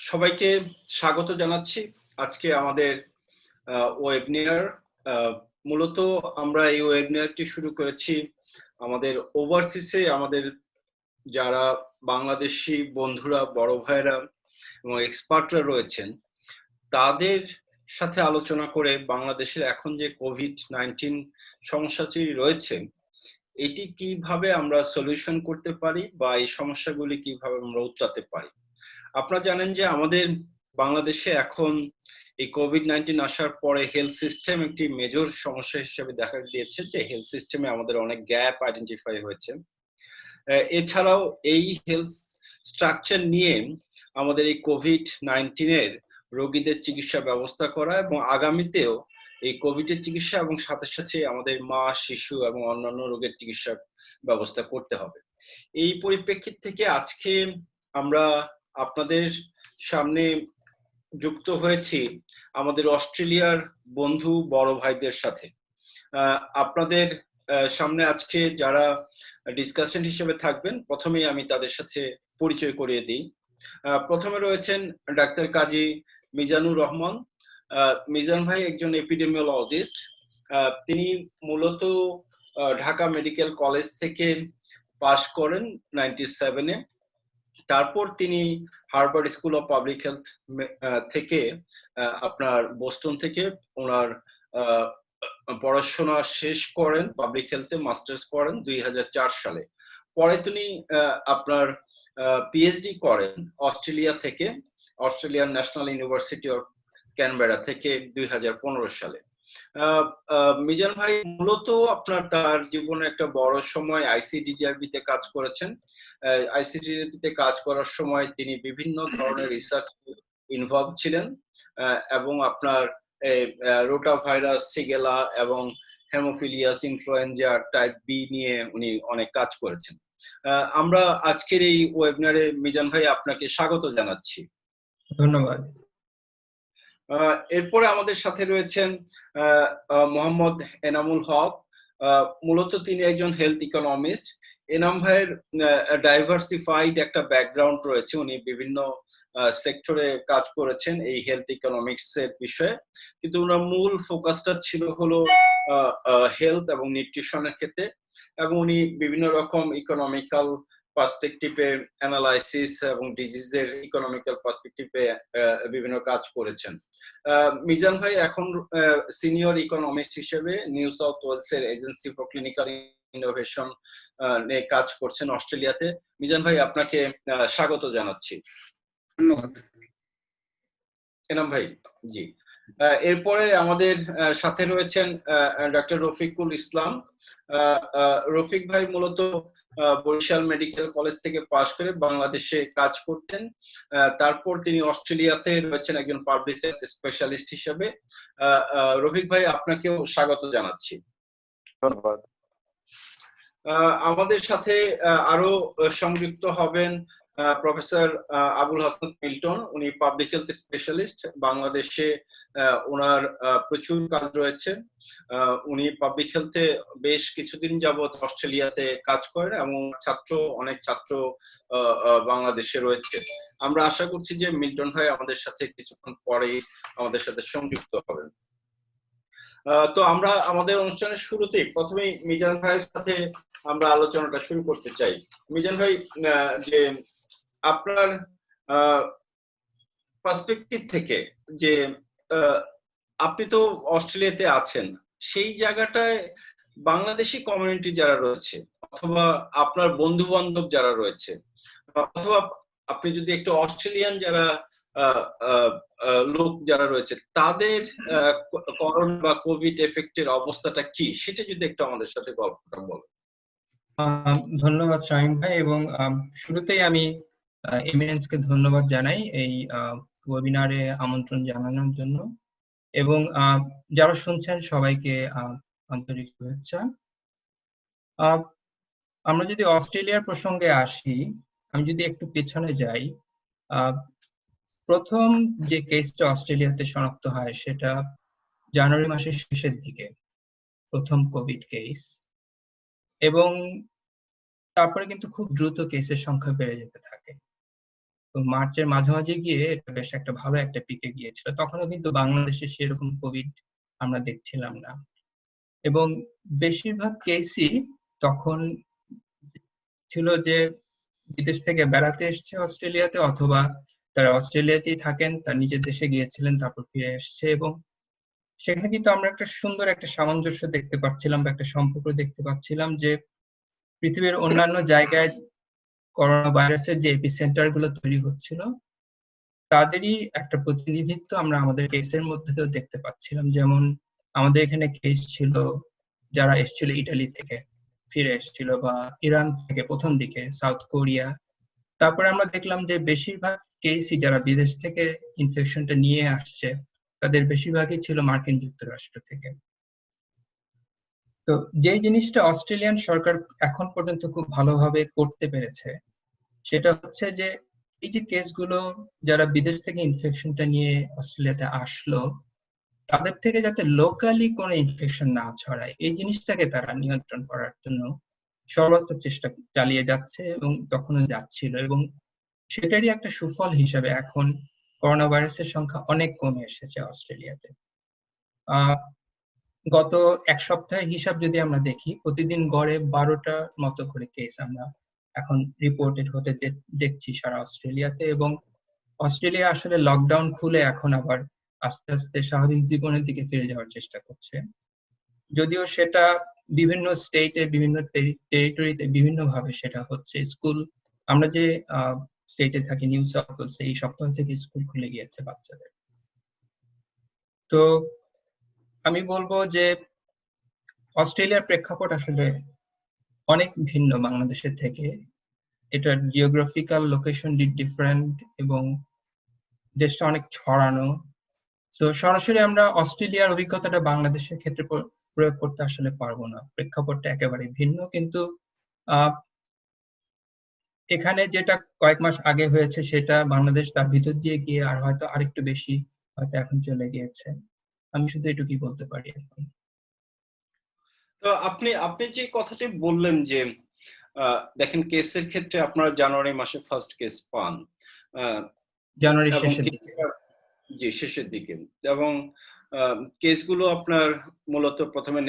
সবাইকে স্বাগত জানাচ্ছি। আজকে আমাদের ওয়েবিনার। আ মূলত আমরা এই ওয়েবিনারটি শুরু করেছি আমাদের ওভারসিসে আমাদের যারা বাংলাদেশী বন্ধুরা, বড় ভাইরা এবং এক্সপার্টরা রয়েছেন, তাদের সাথে আলোচনা করে বাংলাদেশের এখন যে COVID-19 সমস্যাটি রয়েছে, এটি কিভাবে আমরা সলিউশন করতে পারি বা এই সমস্যাগুলি কিভাবে আমরা উতরাতে পারি। আপনারা জানেন যে আমাদের বাংলাদেশে এখন এই COVID-19 আসার পরে হেলথ সিস্টেম একটি মেজর সমস্যা হিসেবে দেখা দিয়েছে যে হেলথ সিস্টেমে আমাদের অনেক গ্যাপ আইডেন্টিফাই হয়েছে। এছাড়াও এই হেলথ স্ট্রাকচার নিয়ে আমাদের এই COVID-19 এর রোগীদের চিকিৎসা ব্যবস্থা করা এবং আগামীতেও এই কোভিড এর চিকিৎসা এবং সাথে সাথে আমাদের মা, শিশু এবং অন্যান্য রোগের চিকিৎসার ব্যবস্থা করতে হবে। এই পরিপ্রেক্ষিত থেকে আজকে আমরা আপনাদের সামনে যুক্ত হয়েছি আমাদের অস্ট্রেলিয়ার বন্ধু বড় ভাইদের সাথে। আপনাদের সামনে আজকে যারা ডিসকাশন হিসেবে থাকবেন, প্রথমেই আমি তাদের সাথে পরিচয় করিয়ে দিই। প্রথমে রয়েছেন ডাক্তার কাজী মিজানুর রহমান। মিজান ভাই একজন এপিডেমিওলজিস্ট। তিনি মূলত ঢাকা মেডিকেল কলেজ থেকে পাশ করেন 97-এ। তারপর তিনি Harvard school of public health থেকে আপনার বোস্টন থেকে ওনার পড়াশোনা শেষ করেন, পাবলিক হেলথে মাস্টার্স করেন 2004 সালে। পরে তিনি আপনার পিএইচডি করেন অস্ট্রেলিয়া থেকে, Australian national university of Canberra থেকে 2015 সালে। মিজান ভাই মূলত আপনার তার জীবনে একটা বড় সময় আইসিডিডিআরবি তে কাজ করেছেন। আইসিডিডিআরবি তে কাজ করার সময় তিনি বিভিন্ন ধরনের রিসার্চ ইনভলভ ছিলেন এবং আপনার রোটাভাইরাস, সিগেলা এবং হেমোফিলিয়াস ইনফ্লুয়েঞ্জা টাইপ বি নিয়ে উনি অনেক কাজ করেছেন। আমরা আজকের এই ওয়েবিনারে মিজান ভাই আপনাকে স্বাগত জানাচ্ছি। ধন্যবাদ। এরপরে আমাদের সাথে রয়েছেন মোহাম্মদ এনামুল হক। মূলত তিনি একজন হেলথ ইকোনমিস্ট। এনাম ভাইয়ের ডাইভার্সিফাইড একটা ব্যাকগ্রাউন্ড রয়েছে, উনি বিভিন্ন সেক্টরে কাজ করেছেন এই হেলথ ইকোনমিক্স এর বিষয়ে, কিন্তু ওনার মূল ফোকাসটা ছিল হলো হেলথ এবং নিউট্রিশনের ক্ষেত্রে, এবং উনি বিভিন্ন রকম ইকোনমিক্যাল পার্সপেক্টিভে অ্যানালাইসিস এবং ডিজিজের ইকোনমিক্যাল পার্সপেক্টিভে বিভিন্ন কাজ করেছেন। মিজান ভাই এখন সিনিয়র ইকোনমিস্ট হিসেবে নিউ সাউথ ওয়েলস এর এজেন্সি ফর ক্লিনিক্যাল ইনোভেশন নিয়ে কাজ করছেন অস্ট্রেলিয়াতে। মিজান ভাই আপনাকে স্বাগত জানাচ্ছি। ধন্যবাদ। এনাম ভাই জি। এরপরে আমাদের সাথে রয়েছেন ডক্টর রফিকুল ইসলাম। রফিক ভাই মূলত বরিশাল মেডিকেল কলেজ থেকে পাশ করে বাংলাদেশে কাজ করতেন। তারপর তিনি অস্ট্রেলিয়াতে রয়েছেন একজন পাবলিক হেলথ স্পেশালিস্ট হিসেবে। রফিক ভাই আপনাকেও স্বাগত জানাচ্ছি। ধন্যবাদ। আমাদের সাথে আরো সংযুক্ত হবেন প্রফেসর আবুল হাসান মিল্টন। উনি পাবলিক হেলথ স্পেশালিস্ট, বাংলাদেশে ওনার প্রচুর কাজ রয়েছে। উনি পাবলিক হেলথে বেশ কিছুদিন যাবত অস্ট্রেলিয়াতে কাজ করেন এবং অনেক ছাত্র বাংলাদেশে রয়েছে। আমরা আশা করছি যে মিল্টন ভাই আমাদের সাথে কিছুক্ষণ পরেই আমাদের সাথে সংযুক্ত হবেন। তো আমরা আমাদের অনুষ্ঠানের শুরুতেই প্রথমেই মিজান ভাইয়ের সাথে আমরা আলোচনাটা শুরু করতে চাই। মিজান ভাই, যে আপনার পার্সপেক্টিভ থেকে যে আপনি তো অস্ট্রেলিয়াতে আছেন, সেই জায়গাটায় বাংলাদেশি কমিউনিটি যারা রয়েছে অথবা আপনার বন্ধু বান্ধব যারা রয়েছে, অথবা আপনি যদি একটু অস্ট্রেলিয়ান যারা লোক যারা রয়েছে তাদের করোনা বা কোভিড এফেক্টের অবস্থাটা কি, সেটা যদি একটু আমাদের সাথে গল্পটা বলেন। ধন্যবাদ শামীম ভাই, এবং শুরুতেই আমি এমিনেন্সকে ধন্যবাদ জানাই এই ওয়েবিনারে আমন্ত্রণ জানানোর জন্য, এবং যারা শুনছেন সবাইকে আন্তরিক শুভেচ্ছা। আমরা যদি অস্ট্রেলিয়ার প্রসঙ্গে আসি, আমি যদি একটু পেছনে যাই, প্রথম যে কেসটা অস্ট্রেলিয়াতে শনাক্ত হয় সেটা জানুয়ারি মাসের শেষের দিকে, প্রথম কোভিড কেস, এবং তারপরে কিন্তু খুব দ্রুত কেসের সংখ্যা বেড়ে যেতে থাকে। তো মার্চের মাঝামাঝি গিয়ে এটা বেশ একটা ভালো একটা পিকে গিয়েছিল। তখনও কিন্তু বাংলাদেশে সেরকম কোভিড আমরা দেখছিলাম না। এবং বেশিরভাগ কেসই তখন ছিল যে বিদেশ থেকে বেড়াতে এসছে অস্ট্রেলিয়াতে, অথবা তারা অস্ট্রেলিয়াতেই থাকেন, তার নিজের দেশে গিয়েছিলেন, তারপর ফিরে এসছে। এবং সেখানে কিন্তু আমরা একটা সুন্দর একটা সামঞ্জস্য দেখতে পাচ্ছিলাম, বা একটা সম্পর্ক দেখতে পাচ্ছিলাম যে পৃথিবীর অন্যান্য জায়গায় করোনা ভাইরাসের যে এপিসেন্টার গুলো তৈরি হচ্ছিল, তাদেরই একটা প্রতিনিধিত্ব আমরা আমাদের কেসের মধ্যেও দেখতে পাচ্ছিলাম। যেমন আমাদের এখানে কেস ছিল যারা এসেছিল ইটালি থেকে ফিরে এসেছিল, বা ইরান থেকে প্রথম দিকে, সাউথ কোরিয়া। তারপরে আমরা দেখলাম যে বেশিরভাগ কেসই যারা বিদেশ থেকে ইনফেকশনটা নিয়ে আসছে, তাদের বেশিরভাগই ছিল মার্কিন যুক্তরাষ্ট্র থেকে। তো যে জিনিসটা অস্ট্রেলিয়ান সরকার এখন পর্যন্ত খুব ভালোভাবে করতে পেরেছে, সেটা হচ্ছে যে এই যে কেসগুলো যারা বিদেশ থেকে ইনফেকশনটা নিয়ে অস্ট্রেলিয়াতে আসলো, তাদের থেকে যাতে লোকালি কোনো ইনফেকশন না ছড়ায়, এই জিনিসটাকে তারা নিয়ন্ত্রণ করার জন্য সর্বাত্মক চেষ্টা চালিয়ে যাচ্ছে, এবং তখনও যাচ্ছিল। এবং সেটারই একটা সুফল হিসাবে এখন করোনা ভাইরাসের সংখ্যা অনেক কমে এসেছে অস্ট্রেলিয়াতে। আহ গত এক সপ্তাহের হিসাব যদি আমরা দেখি, প্রতিদিন গড়ে 12টা মতো করে কেস আমরা এখন রিপোর্টেড হতে দেখছি সারা অস্ট্রেলিয়াতে। এবং অস্ট্রেলিয়া আসলে লকডাউন খুলে এখন আবার আস্তে আস্তে স্বাভাবিক জীবনের দিকে ফিরে যাওয়ার চেষ্টা করছে, যদিও সেটা বিভিন্ন স্টেটে, বিভিন্ন টেরিটরিতে বিভিন্ন ভাবে সেটা হচ্ছে। স্কুল, আমরা যে স্টেটে থাকি, নিউ সাউথ ওয়েলস, এই সপ্তাহ থেকে স্কুল খুলে গিয়েছে বাচ্চাদের। তো আমি বলবো যে অস্ট্রেলিয়ার প্রেক্ষাপট আসলে অনেক ভিন্ন বাংলাদেশের থেকে। এটার জিওগ্রাফিক্যাল লোকেশন ডিফারেন্ট, এবং দেশটা অনেক ছড়ানো। তো সরাসরি আমরা অস্ট্রেলিয়ার অভিজ্ঞতাটা বাংলাদেশের ক্ষেত্রে প্রয়োগ করতে আসলে পারবো না, প্রেক্ষাপটটা একেবারে ভিন্ন। কিন্তু আহ এখানে যেটা কয়েক মাস আগে হয়েছে, সেটা বাংলাদেশ তার ভিতর দিয়ে গিয়ে আর হয়তো আরেকটু বেশি হয়তো এখন চলে গিয়েছে। আমি শুধু এটুকুই বলতে পারি এখন। তো আপনি আপনি যে কথাটি বললেন যে দেখেন কেসের ক্ষেত্রে আপনারা জানুয়ারি মাসে ফার্স্ট কেস পান, জানুয়ারি এবং শেষের দিকে। জি শেষের দিকে, এবং কেসগুলো আপনার মূলত প্রথমে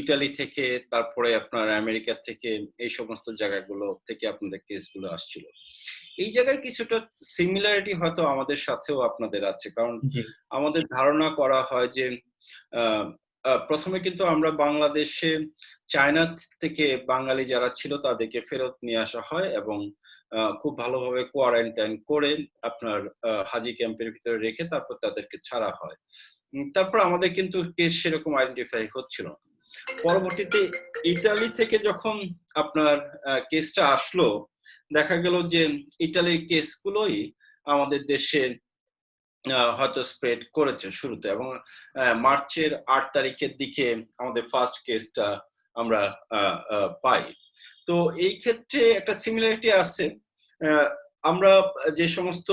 ইটালি থেকে, তারপরে আপনার আমেরিকা থেকে, এই সমস্ত জায়গাগুলো থেকে আপনাদের কেসগুলো আসছিল। এই জায়গায় কিছুটা সিমিলারিটি হয়তো আমাদের সাথেও আপনাদের আছে, কারণ জি আমাদের ধারণা করা হয় যে প্রথমে কিন্তু আমরা বাংলাদেশে চায়না থেকে বাঙালি যারা ছিল তাদেরকে ফেরত নিয়ে আসা হয়, এবং খুব ভালোভাবে কোয়ারেন্টাইন করে আপনার হাজি ক্যাম্পের ভিতরে রেখে তারপর তাদেরকে ছাড়া হয়। তারপর আমাদের কিন্তু কেস সেরকম আইডেন্টিফাই হচ্ছিল না। পরবর্তীতে ইটালি থেকে যখন আপনার কেসটা আসলো, দেখা গেল যে ইটালির কেসগুলোই আমাদের দেশে হয়তো স্প্রেড করেছে শুরুতে, এবং মার্চের 8 তারিখের দিকে আমাদের ফার্স্ট কেসটা আমরা পাই। তো এই ক্ষেত্রে একটা সিমিলারিটি আছে। আমরা যে সমস্ত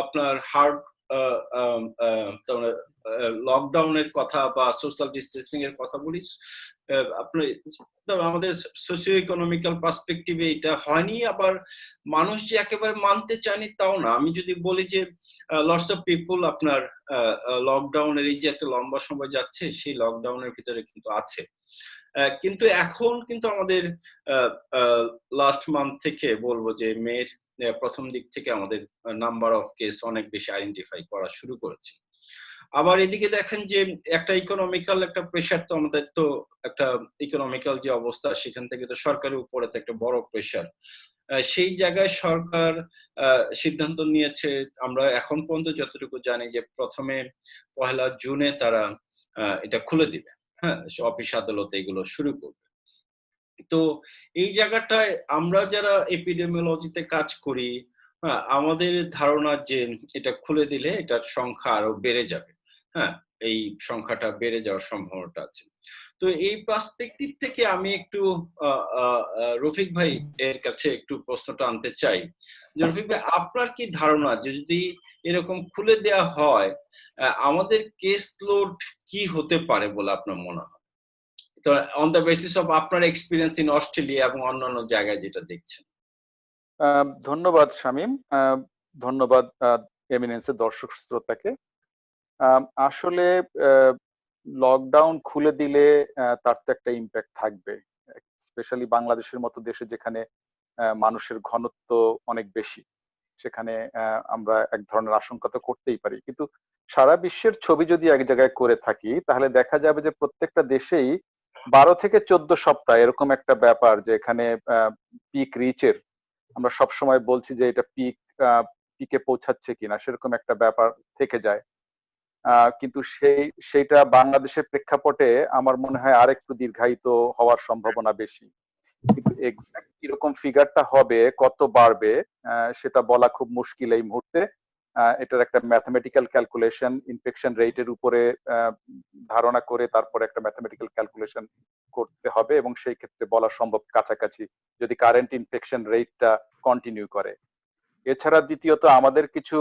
আপনার হার্ড লকডাউনের কথা বা সোশ্যাল ডিস্টেন্সিং এর কথা বলি, আপনার আমাদের সোশিও ইকোনমিক্যাল পার্সপেক্টিভে এটা হয়নি, আবার মানুষ যে একেবারে মানতে চায়নি তাও না। আমি যদি বলি যে লটস অফ পিপল আপনার লকডাউনের এই যে একটা লম্বা সময় যাচ্ছে, সেই লকডাউনের ভিতরে কিন্তু আছে। কিন্তু এখন কিন্তু আমাদের লাস্ট মান্থ থেকে বলবো যে মের প্রথম দিক থেকে আমাদের নাম্বার অফ কেস অনেক বেশি আইডেন্টিফাই করা শুরু করেছে। আবার এদিকে দেখেন যে একটা ইকোনমিক্যাল একটা প্রেশার, তো আমাদের তো একটা ইকোনমিক্যাল যে অবস্থা, সেখান থেকে তো সরকারের উপরে তো একটা বড় প্রেশার। সেই জায়গায় সরকার সিদ্ধান্ত নিয়েছে, আমরা এখন পর্যন্ত যতটুকু জানি যে প্রথমে 1 জুনে তারা এটা খুলে দিবে। হ্যাঁ, অফিস আদালত এগুলো শুরু করবে। তো এই জায়গাটায় আমরা যারা এপিডেমিওলজিতে কাজ করি, হ্যাঁ, আমাদের ধারণা যে এটা খুলে দিলে এটার সংখ্যা আরো বেড়ে যাবে। হ্যাঁ, এই সংখ্যাটা বেড়ে যাওয়ার সম্ভাবনাটা আছে। তো এই পার্সপেক্টিভ থেকে আমি একটু রফিক ভাই এর কাছে একটু প্রশ্নটা আনতে চাই যে, রফিক ভাই আপনার কি ধারণা যে যদি এরকম খুলে দেওয়া হয়, আমাদের কেস লোড কি হতে পারে বলে আপনার মনে হয়? তো অন দ্য বেসিস অফ আপনার এক্সপেরিয়েন্স ইন অস্ট্রেলিয়া এবং অন্যান্য জায়গায় যেটা দেখছেন। ধন্যবাদ শামীম। ধন্যবাদ এমিনেন্সের দর্শক শ্রোতাকে। আসলে লকডাউন খুলে দিলে তার তো একটা ইম্প্যাক্ট থাকবে, স্পেশালি বাংলাদেশের মতো দেশে যেখানে মানুষের ঘনত্ব অনেক বেশি। সেখানে আমরা এক ধরনের আশঙ্কা তো করতেই পারি, কিন্তু সারা বিশ্বের ছবি যদি এক জায়গায় করে থাকি তাহলে দেখা যাবে যে প্রত্যেকটা দেশেই 12 থেকে 14 সপ্তাহ এরকম একটা ব্যাপার, যে এখানে পিক রিচের আমরা সব সময় বলছি যে এটা পিকে পৌঁছাচ্ছে কিনা, সেরকম একটা ব্যাপার থেকে যায়। কিন্তু সেইটা বাংলাদেশের প্রেক্ষাপটে আমার মনে হয় আরেকটু দীর্ঘায়িত হওয়ার সম্ভাবনা বেশি। কিন্তু এক্সাক্ট কিরকম ফিগারটা হবে, কত বাড়বে, সেটা বলা খুব মুশকিল এই মুহূর্তে। এটার একটা ম্যাথমেটিক্যাল ক্যালকুলেশন ইনফেকশন রেটের উপরে ধারণা করে তারপরে একটা ম্যাথমেটিক্যাল ক্যালকুলেশন করতে হবে, এবং সেই ক্ষেত্রে বলা সম্ভব কাছাকাছি যদি কারেন্ট ইনফেকশন রেটটা কন্টিনিউ করে। এছাড়া দ্বিতীয়ত আমাদের কিছু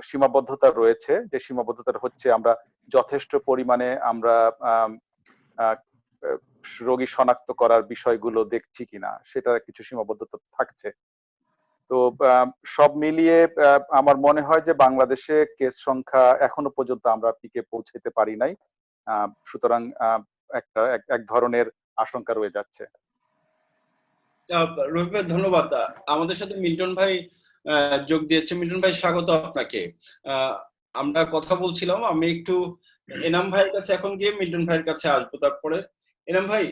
সীমাবদ্ধতা রয়েছে, যে সীমাবদ্ধতা হচ্ছে আমরা যথেষ্ট পরিমাণে আমরা রোগী শনাক্ত করার বিষয়গুলো দেখছি কিনা, সেটার কিছু সীমাবদ্ধতা থাকছে। তো সব মিলিয়ে আমার মনে হয় যে বাংলাদেশে কেস সংখ্যা এখনো পর্যন্ত আমরা পিকে পৌঁছাতে পারি নাই। সুতরাং একটা এক ধরনের আশঙ্কা রয়ে যাচ্ছে। রবি ভাই ধন্যবাদ। আমাদের সাথে মিল্টন ভাই যোগ দিয়েছে। মিল্টন ভাই স্বাগত আপনাকে। আমরা কথা বলছিলাম, আমি একটু এনাম ভাইয়ের কাছে এখন গিয়ে মিল্টন ভাইয়ের কাছে আসবো। তারপরে এনাম ভাই,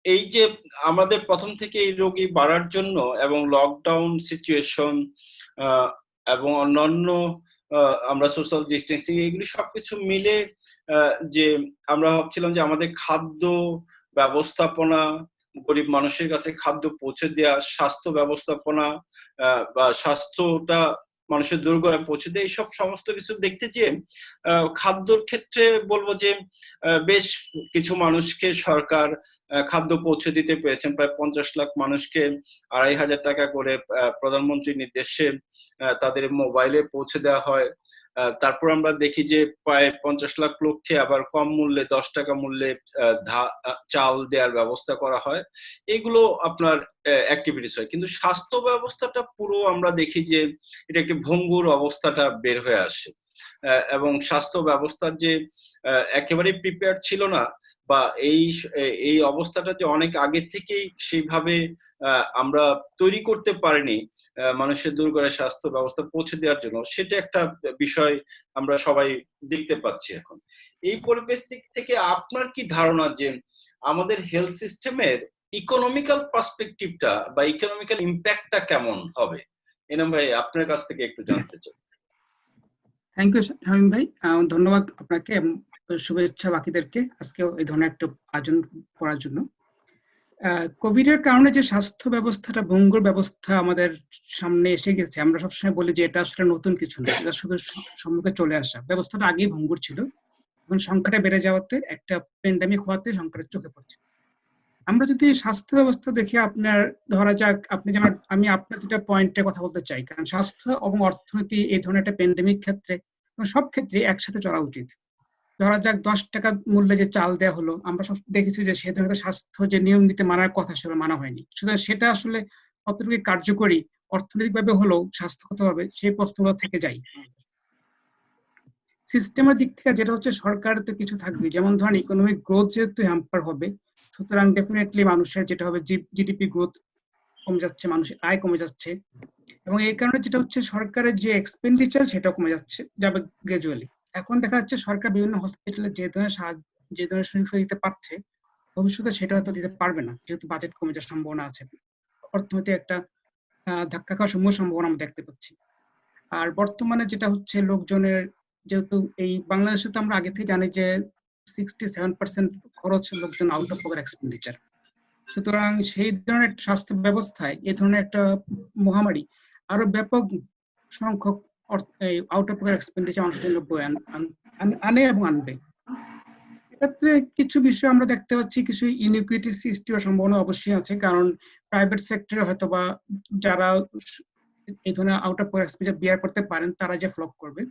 এই যে আমাদের প্রথম থেকে এই রোগী বাড়ার জন্য এবং লকডাউন সিচুয়েশন এবং অন্যান্য আমরা সোশ্যাল ডিস্টেন্সিং এগুলি সবকিছু মিলে যে আমরা ভাবছিলাম যে আমাদের খাদ্য ব্যবস্থাপনা, গরিব মানুষের কাছে খাদ্য পৌঁছে দেওয়া, স্বাস্থ্য ব্যবস্থাপনা বা স্বাস্থ্যটা মানুষের দোরগোড়ায় পৌঁছে দেয়, এইসব সমস্ত কিছু দেখতে যেয়ে খাদ্যর ক্ষেত্রে বলবো যে বেশ কিছু মানুষকে সরকার খাদ্য পৌঁছে দিতে পেরেছেন। প্রায় 50 লাখ মানুষকে 2,500 টাকা করে প্রধানমন্ত্রীর নির্দেশে তাদের মোবাইলে পৌঁছে দেওয়া হয়। তারপর আমরা দেখি যে প্রায় 50 লাখ লোককে আবার কম মূল্যে 10 টাকা মূল্যে চাল দেওয়ার ব্যবস্থা করা হয়। এগুলো আপনার অ্যাক্টিভিটিস হয়, কিন্তু স্বাস্থ্য ব্যবস্থাটা পুরো আমরা দেখি যে এটা একটি ভঙ্গুর অবস্থাটা বের হয়ে আসে। এবং স্বাস্থ্য ব্যবস্থার যে একেবারে প্রিপেয়ার ছিল না, বা এই অবস্থাটা যে অনেক আগে থেকেই সেইভাবে আমরা তৈরি করতে পারিনি মানুষের দোরগোড়ায় স্বাস্থ্য ব্যবস্থা পৌঁছে দেওয়ার জন্য, সেটা একটা বিষয় আমরা সবাই দেখতে পাচ্ছি এখন। এই পরিপ্রেক্ষিত থেকে আপনার কি ধারণা যে আমাদের হেলথ সিস্টেমের ইকোনমিক্যাল পার্সপেক্টিভটা বা ইকোনমিক্যাল ইম্প্যাক্টটা কেমন হবে? এনাম ভাই, আপনার কাছ থেকে একটু জানতে চাই। থ্যাংক ইউ শামীম ভাই, ধন্যবাদ আপনাকে এবং শুভেচ্ছা বাকিদেরকে আজকে এই ধরনের একটা আয়োজন করার জন্য। কোভিড এর কারণে যে স্বাস্থ্য ব্যবস্থাটা ভঙ্গুর ব্যবস্থা আমাদের সামনে এসে গেছে, আমরা সবসময় বলি যে এটা আসলে নতুন কিছু না, এটা শুধু সম্মুখে চলে আসা। ব্যবস্থাটা আগেই ভঙ্গুর ছিল, এখন সংখ্যাটা বেড়ে যাওয়াতে একটা প্যান্ডেমিক হওয়াতে সংখ্যাটা চোখে পড়ছে। আমরা যদি স্বাস্থ্য ব্যবস্থা দেখি, আপনার ধরা যাক আপনি যেমন, আমি আপনার দুটা পয়েন্টে কথা বলতে চাই, কারণ স্বাস্থ্য এবং অর্থনীতি এই ধরনের একটা প্যান্ডেমিক ক্ষেত্রে সব ক্ষেত্রে একসাথে চলা উচিত। ধরা যাক 10 টাকা মূল্যে যে চাল দেওয়া হলো, আমরা সব দেখেছি যে সে ধরনের স্বাস্থ্য যে নিয়ম নীতি মানার কথা সেটা মানা হয়নি। সুতরাং সেটা আসলে কতটুকু কার্যকরী অর্থনৈতিকভাবে হলেও স্বাস্থ্যগতভাবে সেই প্রশ্নগুলো থেকে যায়। সিস্টেমের দিক থেকে যেটা হচ্ছে, সরকারের তো কিছু থাকবে, যেমন ধরেন ইকোনমিক গ্রোথ যেহেতু হ্যাম্পার হবে, সুতরাং ডেফিনেটলি মানুষের যেটা হবে জিডিপি গ্রোথ কমে যাচ্ছে, মানুষের আয় কমে যাচ্ছে, এবং এই কারণে যেটা হচ্ছে সরকারের যে এক্সপেন্ডিচার সেটা কমে যাবে গ্রাজুয়ালি। এখন দেখা যাচ্ছে সরকার বিভিন্ন হসপিটালে যে ধরনের সাহায্য, যে ধরনের সুযোগ সুবিধা দিতে পারছে, ভবিষ্যতে সেটা হয়তো দিতে পারবে না, যেহেতু বাজেট কমে যাওয়ার সম্ভাবনা আছে। অর্থনৈতিক একটা ধাক্কা খাওয়ার সম্ভাবনা আমরা দেখতে পাচ্ছি। আর বর্তমানে যেটা হচ্ছে লোকজনের, যেহেতু এই বাংলাদেশে তো আমরা আগে থেকে জানি যে 67% খরচ লোকজন আউট অফ পকেট এক্সপেন্ডিচার। সুতরাং সেই ধরনের স্বাস্থ্য ব্যবস্থায় এই ধরনের একটা মহামারী আরো ব্যাপক সংখ্যক আউট অফ পকেট এক্সপেন্ডিচার মানুষের জন্য আনে এবং আনবে। এক্ষেত্রে কিছু বিষয় আমরা দেখতে পাচ্ছি, কিছু ইনইকুইটি সৃষ্টি হওয়ার সম্ভাবনা অবশ্যই আছে, কারণ প্রাইভেট সেক্টরে হয়তো বা যারা এই ধরনের আউট অফ পকেট এক্সপেন্ডিচার বিয়ার করতে পারেন তারা যে ফ্লক করবে।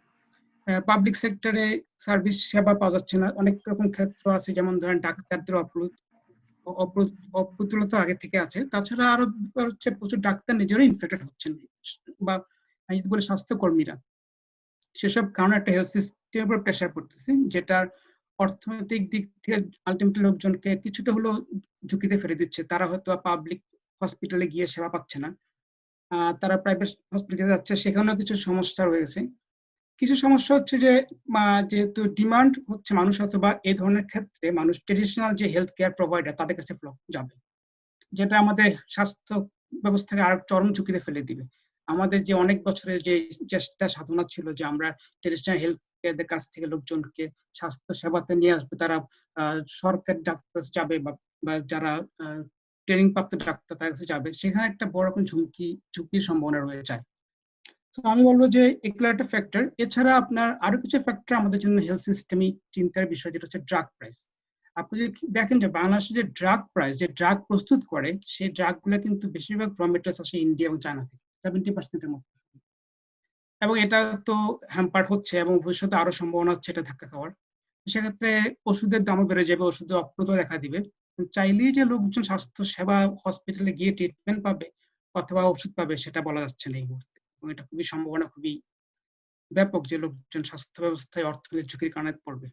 পাবলিক সেক্টরে সার্ভিস সেবা পাওয়া যাচ্ছে না, অনেক রকম ক্ষেত্র আছে, যেমন ধরেন ডাক্তারদের অপ্রতুলতা আগে থেকে আছে। তাছাড়া আরো ব্যাপার হচ্ছে প্রচুর ডাক্তার নিজেরাই ইনফেক্টেড হচ্ছেন, বা আমি যদি বলি স্বাস্থ্যকর্মীরা, সেসব কারণে একটা হেলথ সিস্টেমের উপর প্রেশার পড়তেছে, যেটার অর্থনৈতিক দিক থেকে আলটিমেটলি লোকজনকে কিছুটা হলেও ঝুঁকিতে ফেলে দিচ্ছে। তারা হয়তো পাবলিক হসপিটালে গিয়ে সেবা পাচ্ছে না, তারা প্রাইভেট হসপিটালে যাচ্ছে, সেখানেও কিছু সমস্যা রয়েছে। কিছু সমস্যা হচ্ছে যে যেহেতু ডিমান্ড হচ্ছে, মানুষ অথবা এই ধরনের ক্ষেত্রে মানুষ ট্রেডিশনাল যে হেলথ কেয়ার প্রোভাইডার তাদের কাছে ফ্লক যাবে, যেটা আমাদের স্বাস্থ্য ব্যবস্থাকে আর চরম ঝুঁকিতে ফেলে দিবে। আমাদের যে অনেক বছরের যে চেষ্টা সাধনা ছিল যে আমরা ট্রেডিশনাল হেলথ কেয়ারের কাছ থেকে লোকজনকে স্বাস্থ্য সেবাতে নিয়ে আসবে, তারা সরকারি ডাক্তার যাবে বা যারা ট্রেনিং প্রাপ্ত ডাক্তার তার কাছে যাবে, সেখানে একটা বড় রকম ঝুঁকির সম্ভাবনা রয়ে যায়। তো আমি বলবো যে এগুলো একটা ফ্যাক্টর। এছাড়া আপনার আরো কিছু ফ্যাক্টর আমাদের জন্য হেলথ সিস্টেমিক চিন্তার বিষয়, যেটা হচ্ছে ড্রাগ প্রাইস। আপনি যদি দেখেন যে বাংলাদেশে যে ড্রাগ প্রাইস, যে ড্রাগ প্রস্তুত করে, সেই ড্রাগ গুলো কিন্তু বেশিরভাগ র মেটেরিয়ালস আসে ইন্ডিয়া এবং চায়না থেকে, 70% মতো। এবং এটা তো হ্যাম্পার হচ্ছে এবং ভবিষ্যতে আরো সম্ভাবনা হচ্ছে এটা ধাক্কা খাওয়ার। সেক্ষেত্রে ওষুধের দামও বেড়ে যাবে, ওষুধের অপ্রতুলতা দেখা দিবে। চাইলেই যে লোকজন স্বাস্থ্য সেবা হসপিটালে গিয়ে ট্রিটমেন্ট পাবে অথবা ওষুধ পাবে, সেটা বলা যাচ্ছে না এই মুহূর্তে। এবং এটা খুবই সম্ভাবনা খুবই ব্যাপক যে লোকজন স্বাস্থ্য ব্যবস্থায় অর্থনৈতিক ঝুঁকির কারণে পড়বে।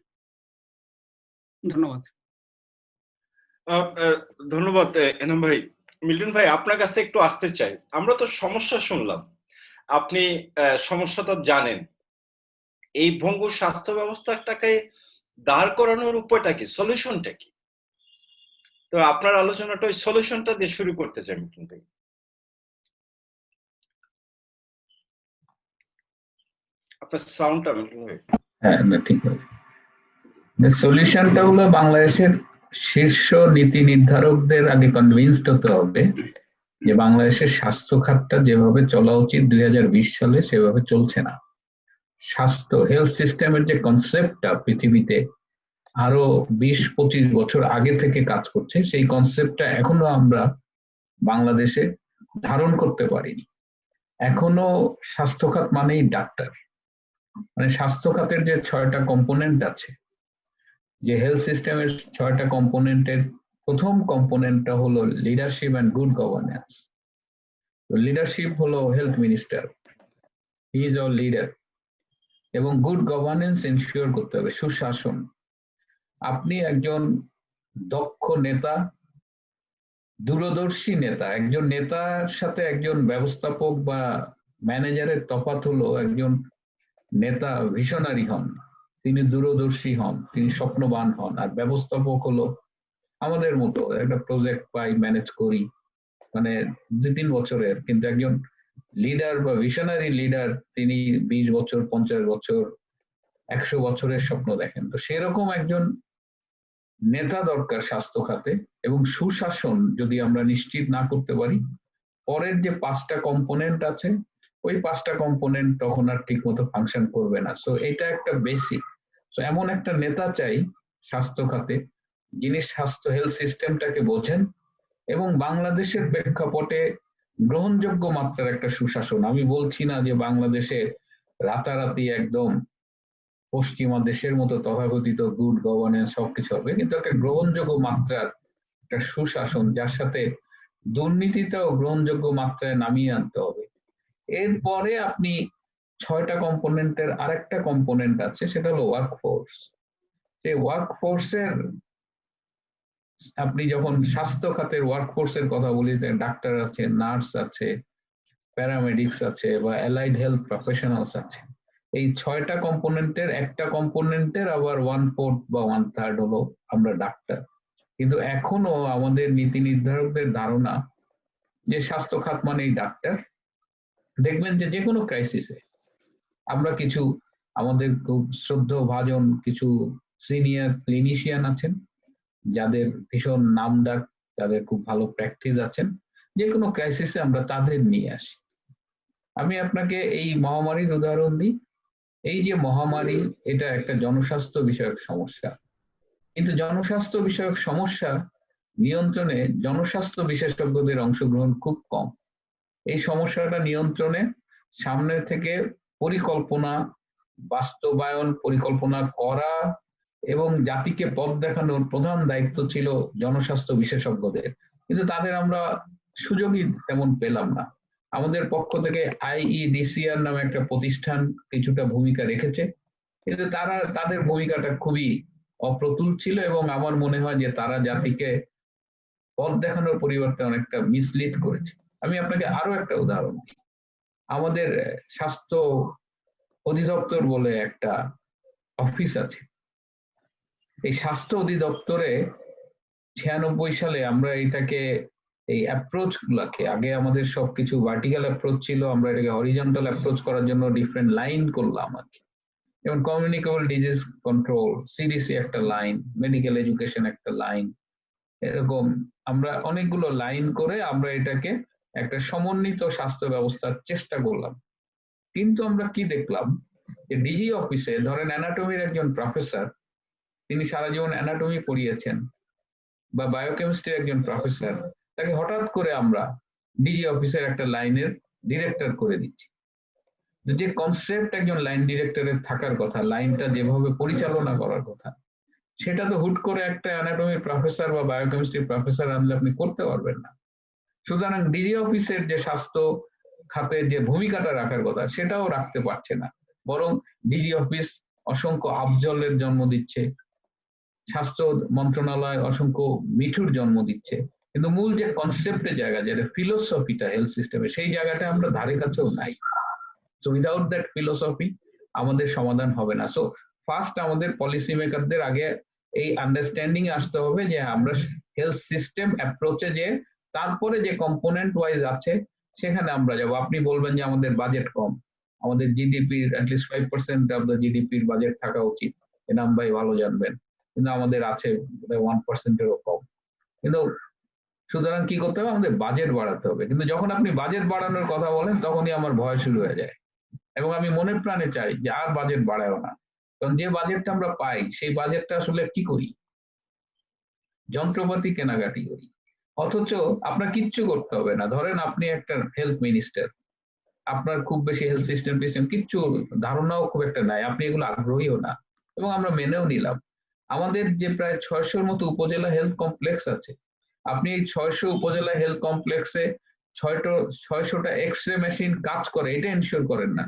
ধন্যবাদ। ধন্যবাদ এনাম ভাই। মিল্টন ভাই, আপনার কাছে একটু আসতে চাই। আমরা তো সমস্যা শুনলাম, আপনি সমস্যাটা জানেন। এই ভঙ্গুর স্বাস্থ্য ব্যবস্থাটাকে দাঁড় করানোর উপায়টা কি, সলিউশনটা কি? তো আপনার আলোচনাটা ওই সলিউশনটা দিয়ে শুরু করতে চাই মিল্টন ভাই। আপনার সাউন্ডটা মিল্টন ভাই। হ্যাঁ, ঠিক আছে। সলিউশনটা হলো বাংলাদেশের শীর্ষ নীতি নির্ধারকদের আগে কনভিন্সড হতে হবে যে বাংলাদেশের স্বাস্থ্য খাতটা যেভাবে চলা উচিত 2020 সালে সেভাবে চলছে না। স্বাস্থ্য হেলথ সিস্টেমের যে কনসেপ্টটা পৃথিবীতে আরো 20-25 বছর আগে থেকে কাজ করছে, সেই কনসেপ্টটা এখনো আমরা বাংলাদেশে ধারণ করতে পারিনি। এখনো স্বাস্থ্য খাত মানেই ডাক্তার, মানে স্বাস্থ্য খাতের যে 6টা কম্পোনেন্ট আছে, যে হেলথ সিস্টেমের 6টা কম্পোনেন্টের প্রথম কম্পোনেন্টটা হলো leadership and good governance. Leadership হলো health minister, he is our leader. এবং গুড গভর্নেন্স এনশিওর করতে হবে, সুশাসন। আপনি একজন দক্ষ নেতা, দূরদর্শী নেতা, একজন নেতার সাথে একজন ব্যবস্থাপক বা ম্যানেজারের তফাৎ হলো একজন নেতা ভিশনারি হন, তিনি দূরদর্শী হন, তিনি স্বপ্নবান হন। আর ব্যবস্থাপক হলো আমাদের মতো একটা প্রজেক্ট পাই, ম্যানেজ করি, মানে 2-3 বছরের। কিন্তু একজন লিডার বা ভিশনারি লিডার তিনি 20 বছর, 50 বছর, 100 বছরের স্বপ্ন দেখেন। তো সেরকম একজন নেতা দরকার স্বাস্থ্য খাতে। এবং সুশাসন যদি আমরা নিশ্চিত না করতে পারি, পরের যে 5টা কম্পোনেন্ট আছে, ওই 5টা কম্পোনেন্ট তখন আর ঠিক মতো ফাংশন করবে না। সো এটা একটা বেসিক। সো এমন একটা নেতা চাই স্বাস্থ্য খাতে যিনি স্বাস্থ্য হেলথ সিস্টেমটাকে বোঝেন এবং বাংলাদেশের প্রেক্ষাপটে গ্রহণযোগ্য মাত্রার একটা সুশাসন। আমি বলছি না যে বাংলাদেশে রাতারাতি একদম পশ্চিমা দেশের মতো তথাকথিত গুড গভর্নেন্স সবকিছু হবে, কিন্তু একটা গ্রহণযোগ্য মাত্রার একটা সুশাসন, যার সাথে দুর্নীতিটাও গ্রহণযোগ্য মাত্রায় নামিয়ে আনতে হবে। এরপরে আপনি 6টা কম্পোনেন্টের আরেকটা কম্পোনেন্ট আছে, সেটা হলো ওয়ার্কফোর্স। সেই ওয়ার্কফোর্সের আপনি যখন স্বাস্থ্য খাতের ওয়ার্কফোর্সের কথা বলি, ডাক্তার আছে, নার্স আছে, প্যারামেডিক্স আছে বা অ্যালাইড হেলথ প্রফেশনালস আছে। এই 6টা কম্পোনেন্টের একটা কম্পোনেন্টের আবার 1/4 বা 1/3 হলো আমরা ডাক্তার। কিন্তু এখনো আমাদের নীতি নির্ধারকদের ধারণা যে স্বাস্থ্য খাত মানেই ডাক্তার। দেখবেন যে যে কোনো ক্রাইসিসে আমরা কিছু আমাদের খুব শ্রদ্ধেয়ভাজন কিছু সিনিয়র ক্লিনিশিয়ান আছেন যাদের ভীষণ নামডাক, তাদের খুব ভালো প্র্যাকটিস আছেন, যে কোনো ক্রাইসিসে আমরা তাদের নিয়ে আসি। আমি আপনাকে এই মহামারীর উদাহরণ দিই। এই যে মহামারী, এটা একটা জনস্বাস্থ্য বিষয়ক সমস্যা, কিন্তু জনস্বাস্থ্য বিষয়ক সমস্যা নিয়ন্ত্রণে জনস্বাস্থ্য বিশেষজ্ঞদের অংশগ্রহণ খুব কম। এই সমস্যাটা নিয়ন্ত্রণে সামনে থেকে পরিকল্পনা বাস্তবায়ন, পরিকল্পনা করা এবং জাতিকে পথ দেখানোর প্রধান দায়িত্ব ছিল জনস্বাস্থ্য বিশেষজ্ঞদের, কিন্তু তাদের আমরা সুযোগই তেমন পেলাম না। আমাদের পক্ষ থেকে IEDCR নামে একটা প্রতিষ্ঠান কিছুটা ভূমিকা রেখেছে, কিন্তু তাদের ভূমিকাটা খুবই অপ্রতুল ছিল এবং আমার মনে হয় যে তারা জাতিকে পথ দেখানোর পরিবর্তে অনেকটা মিসলিড করেছে। আমি আপনাকে আরো একটা উদাহরণ দিই। আমাদের স্বাস্থ্য অধিদপ্তর বলে একটা অফিস আছে। এই স্বাস্থ্য অধিদপ্তরে 96 সালে আমরা এটাকে এই অ্যাপ্রোচ গুলাকে, আগে আমাদের সবকিছু ভার্টিক্যাল অ্যাপ্রোচ ছিল, আমরা এটাকে হরিজন্টাল অ্যাপ্রোচ করার জন্য ডিফারেন্ট লাইন করলাম আর কি। যেমন কমিউনিকেবল ডিজিজ কন্ট্রোল, CDC একটা লাইন, মেডিকেল এডুকেশন একটা লাইন, এরকম আমরা অনেকগুলো লাইন করে আমরা এটাকে একটা সমন্বিত স্বাস্থ্য ব্যবস্থার চেষ্টা করলাম। কিন্তু আমরা কি দেখলাম যে ডিজি অফিসে ধরেন অ্যানাটমির একজন প্রফেসর, তিনি সারা জীবন অ্যানাটমি পড়িয়েছেন, বা বায়োকেমিস্ট্রির একজন প্রফেসর, তাকে হঠাৎ করে আমরা ডিজি অফিসের একটা লাইনের ডিরেক্টর করে দিচ্ছি। যে কনসেপ্ট একজন লাইন ডিরেক্টরের থাকার কথা, লাইনটা যেভাবে পরিচালনা করার কথা, সেটা তো হুট করে একটা অ্যানাটমির প্রফেসর বা বায়োকেমিস্ট্রি প্রফেসর আনলে আপনি করতে পারবেন না। সুতরাং ডিজি অফিসের যে স্বাস্থ্য খাতের যে ভূমিকাটা রাখার কথা সেটাও রাখতে পারছে না, বরং ডিজি অফিস অসংখ্য আবজলের জন্ম দিচ্ছে, স্বাস্থ্য মন্ত্রণালয় অসংখ্য মিঠুর জন্ম দিচ্ছে, কিন্তু মূল যে কনসেপ্টের জায়গা, যেটা ফিলোসফিটা হেলথ সিস্টেমে, সেই জায়গাটা আমরা ধারে কাছেও নাই। সো উইদাউট দ্যাট ফিলোসফি আমাদের সমাধান হবে না। সো ফার্স্ট আমাদের পলিসি মেকারদের আগে এই আন্ডারস্ট্যান্ডিং আসতে হবে যে আমরা হেলথ সিস্টেম অ্যাপ্রোচে যে তারপরে যে কম্পোনেন্ট ওয়াইজ আছে সেখানে আমরা যাব। আপনি বলবেন যে আমাদের বাজেট কম, আমাদের জিডিপির অ্যাটলিস্ট 5% অফ দ্য জিডিপির বাজেট থাকা উচিত, এ নাম ভাই ভালো জানবেন, কিন্তু আমাদের আছে 1%-এরও কম। কিন্তু সুতরাং কি করতে হবে, আমাদের বাজেট বাড়াতে হবে। কিন্তু যখন আপনি বাজেট বাড়ানোর কথা বলেন তখনই আমার ভয় শুরু হয়ে যায়, এবং আমি মনে প্রাণে চাই যে আর বাজেট বাড়ায়ও না, কারণ যে বাজেটটা আমরা পাই সেই বাজেটটা আসলে কি করি, যন্ত্রপাতি কেনাকাটি করি, অথচ আপনার কিচ্ছু করতে হবে না। ধরেন আপনি একটা হেলথ মিনিস্টার, আপনার খুব বেশি হেলথ সিস্টেম কিচ্ছু ধারণাও খুব একটা নাই, আপনি এগুলো আগ্রহীও না, এবং আমরা মেনেও নিলাম। আমাদের যে প্রায় 600-র মতো উপজেলা হেলথ কমপ্লেক্স আছে, আপনি এই 600 উপজেলা হেলথ কমপ্লেক্সে 600টা এক্স-রে মেশিন কাজ করে এটা এনশিওর করেন না।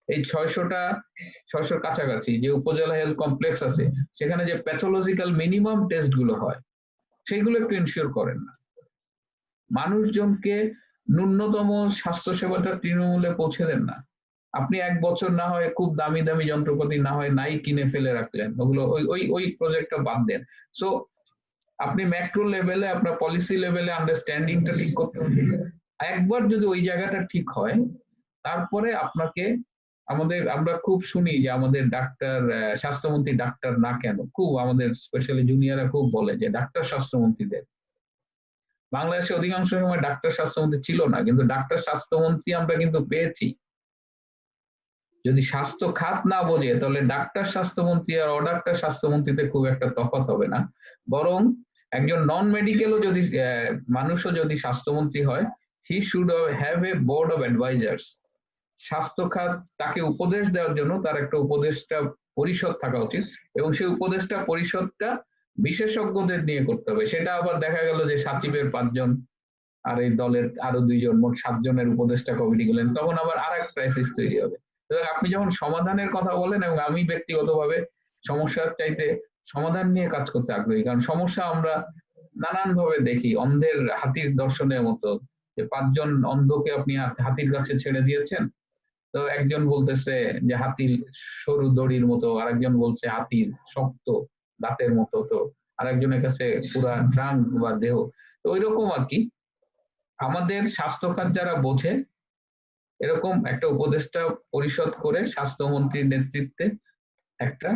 এই 600 কাছাকাছি যে উপজেলা হেলথ কমপ্লেক্স আছে সেখানে যে প্যাথোলজিক্যাল মিনিমাম টেস্ট গুলো হয় সেইগুলো একটু এনশিওর করেন না। মানুষজনকে ন্যূনতম স্বাস্থ্য সেবাটা তৃণমূলে পৌঁছে দেন না। আপনি 1 বছর না হয় খুব দামি দামি যন্ত্রপাতি না হয় নাই কিনে ফেলে রাখলেন, ওগুলো ওই প্রজেক্টটা বাদ দেন। সো আপনি ম্যাক্রো লেভেলে আপনার পলিসি লেভেলে আন্ডারস্ট্যান্ডিংটা ঠিক করতে হবে। একবার যদি ওই জায়গাটা ঠিক হয়, তারপরে আপনাকে আমরা খুব শুনি যে আমাদের ডাক্তার স্বাস্থ্যমন্ত্রী ডাক্তার না কেন, খুব আমাদের স্পেশালি জুনিয়ররা খুব বলে যে ডাক্তার স্বাস্থ্যমন্ত্রীদের। বাংলাদেশে অধিকাংশ সময় ডাক্তার স্বাস্থ্যমন্ত্রী ছিল না, কিন্তু ডাক্তার স্বাস্থ্যমন্ত্রী আমরা কিন্তু পেয়েছি। যদি স্বাস্থ্য খাত না বোঝে তাহলে ডাক্তার স্বাস্থ্যমন্ত্রী আর অডাক্তার স্বাস্থ্যমন্ত্রীতে খুব একটা তফাৎ হবে না, বরং একজন নন মেডিকেলও যদি মানুষও যদি স্বাস্থ্যমন্ত্রী হয়, he should have a board of advisers. স্বাস্থ্য খাত তাকে উপদেশ দেওয়ার জন্য তার একটা উপদেষ্টা পরিষদ থাকা উচিত, এবং সেই উপদেষ্টা পরিষদটা বিশেষজ্ঞদের নিয়ে করতে হবে। সেটা আবার দেখা গেল যে সচিবের 5 জন আর এই দলের আরো 2 জন, মোট 7 জনের উপদেষ্টা কমিটি গেলেন, তখন আবার আর এক ক্রাইসিস তৈরি হবে। আপনি যখন সমাধানের কথা বলেন, এবং আমি ব্যক্তিগতভাবে সমস্যার চাইতে সমাধান নিয়ে কাজ করতে আগ্রহী, কারণ সমস্যা আমরা নানান ভাবে দেখি, অন্ধের হাতির দর্শনের মতো, যে 5 জন অন্ধকে আপনি হাতির কাছে ছেড়ে দিয়েছেন, তো একজন বলতেছে যে হাতির সরু দড়ির মতো, আরেকজন বলছে হাতির শক্ত দাঁতের মতো, তো আরেকজনের কাছে পুরা ট্রাঙ্ক বা দেহ। তো ওই রকম আর কি আমাদের স্বাস্থ্য খাত যারা বোঝে, এরকম একটা উপদেষ্টা পরিষদ করে স্বাস্থ্যমন্ত্রীর নেতৃত্বে একটা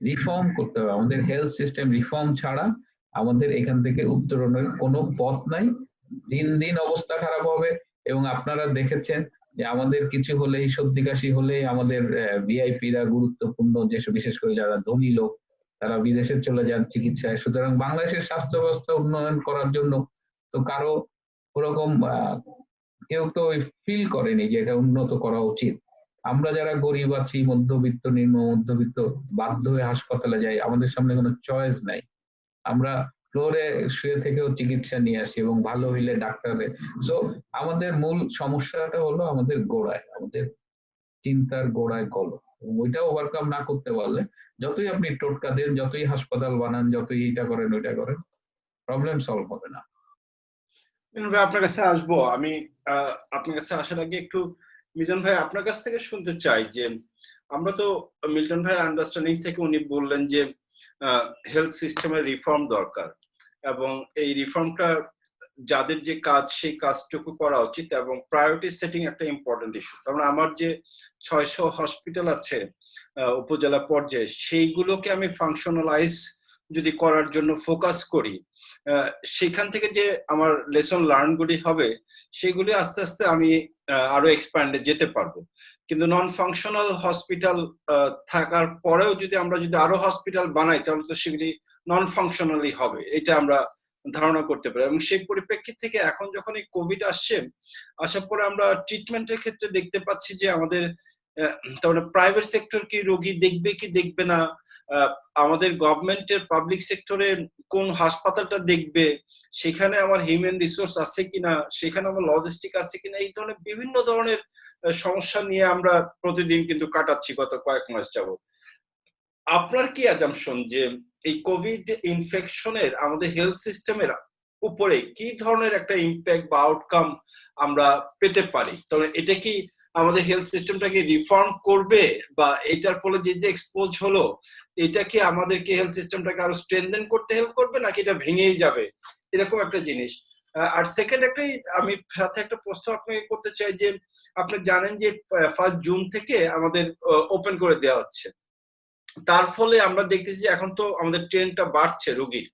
রিফর্ম করতে হবে। আমাদের হেলথ সিস্টেম রিফর্ম ছাড়া আমাদের এখান থেকে উত্তরণের কোনো পথ নাই। দিন দিন অবস্থা খারাপ হবে, এবং আপনারা দেখেছেন যে আমাদের কিছু হলেই, সর্দি কাশি হলেই আমাদের ভিআইপিরা গুরুত্বপূর্ণ, যেসব বিশেষ করে যারা ধনী লোক, তারা বিদেশে চলে যান চিকিৎসায়। সুতরাং বাংলাদেশের স্বাস্থ্য ব্যবস্থা উন্নয়ন করার জন্য তো কারো ওরকম কেউ তো ফিল করেনি যে এটা উন্নত করা উচিত। আমরা যারা গরিব আছি, মধ্যবিত্ত, নিম্ন মধ্যবিত্ত, বাধ্য হয়ে হাসপাতালে যাই, আমাদের সামনে কোনো চয়েস নাই। আমরা ফ্লোরে শুয়ে থেকেও চিকিৎসা নিয়ে আসি এবং ভালো হইলে ডাক্তারে। সো আমাদের মূল সমস্যাটা হলো আমাদের গোড়ায়, আমাদের চিন্তার গোড়ায় কলম, এবং ওইটা ওভারকাম না করতে পারলে যতই আপনি টোটকা দেন, যতই হাসপাতাল বানান, যতই এটা করেন ওইটা করেন, প্রবলেম সলভ হবে না। মিলন ভাই, আপনার কাছে আসবো আমি। আপনার কাছে আসার আগে একটু মিজান ভাই আপনার কাছ থেকে শুনতে চাই যে আমরা তো মিল্টন ভাই আন্ডারস্ট্যান্ডিং থেকে উনি বললেন যে হেলথ সিস্টেমের রিফর্ম দরকার, এবং এই রিফর্মটা যাদের যে কাজ সেই কাজটুকু করা উচিত, এবং প্রায়োরিটি সেটিং একটা ইম্পর্টেন্ট ইস্যু। কারণ আমার যে 600 হসপিটাল আছে উপজেলা পর্যায়ে, সেইগুলোকে আমি ফাংশনালাইজ যদি করার জন্য ফোকাস করি, সেখান থেকে যে আমার লেসন লার্ন গুলি হবে সেগুলি আস্তে আস্তে আমি আরো এক্সপ্যান্ডে যেতে পারবো। কিন্তু নন ফাংশনাল হসপিটাল থাকার পরেও যদি আমরা আরো হসপিটাল বানাই, তাহলে তো সেগুলি নন ফাংশনালি হবে, এটা আমরা ধারণা করতে পারি। এবং সেই পরিপ্রেক্ষিত থেকে এখন যখন এই কোভিড আসার পরে আমরা ট্রিটমেন্টের ক্ষেত্রে দেখতে পাচ্ছি যে আমাদের তাহলে প্রাইভেট সেক্টর কি রোগী দেখবে কি দেখবে না, আমাদের গভর্নমেন্টের পাবলিক সেক্টরে কোন হাসপাতালটা দেখবে, সেখানে আমার হিউম্যান রিসোর্স আছে কিনা, সেখানে আমার লজিস্টিক আছে কিনা, এই ধরনের বিভিন্ন ধরনের সমস্যা নিয়ে আমরা প্রতিদিন কিন্তু কাটাচ্ছি গত কয়েক মাস যাবত। আপনার কি অ্যাজাম্পশন যে এই কোভিড ইনফেকশনের আমাদের হেলথ সিস্টেমের উপরে কি ধরনের একটা ইম্প্যাক্ট বা আউটকাম আমরা পেতে পারি? তবে এটা কি আমাদের হেলথ সিস্টেমটাকে রিফর্ম করবে, বা এটার ফলে যে এক্সপোজ হলো এটা কি আমাদেরকে হেলথ সিস্টেমটাকে আরো স্ট্রেনথেন করতে হেল্প করবে, নাকি এটা ভেঙেই যাবে, এরকম একটা জিনিস। আর সেকেন্ড একটাই আমি সাথে একটা প্রশ্ন আপনাকে করতে চাই যে আপনি জানেন যে 1 জুন থেকে আমাদের ওপেন করে দেওয়া হচ্ছে, তার ফলে আমরা দেখতেছি যে এখন তো আমাদের ট্রেনটা বাড়ছে রোগীর।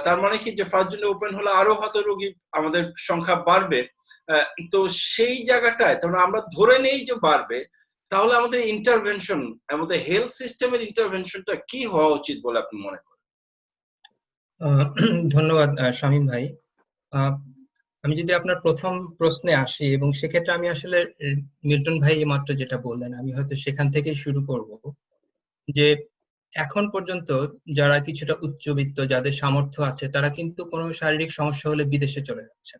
তার মানে কি যে 1 জুনে ওপেন হলে আরো হয়তো রোগী আমাদের সংখ্যা বাড়বে। তো সেই জায়গাটায় তখন আমরা ধরে নেই যে বাড়বে, তাহলে আমাদের ইন্টারভেনশন, আমাদের হেলথ সিস্টেমের ইন্টারভেনশনটা কি হওয়া উচিত বলে আপনি মনে করেন? ধন্যবাদ শামীম ভাই। আমি যদি আপনার প্রথম প্রশ্নে আসি, এবং সেক্ষেত্রে আমি আসলে মিল্টন ভাই মাত্র যেটা বললেন আমি হয়তো সেখান থেকেই শুরু করব, যে এখন পর্যন্ত যারা কিছুটা উচ্চবিত্ত, যাদের সামর্থ্য আছে, তারা কিন্তু কোনো শারীরিক সমস্যা হলে বিদেশে চলে যাচ্ছে।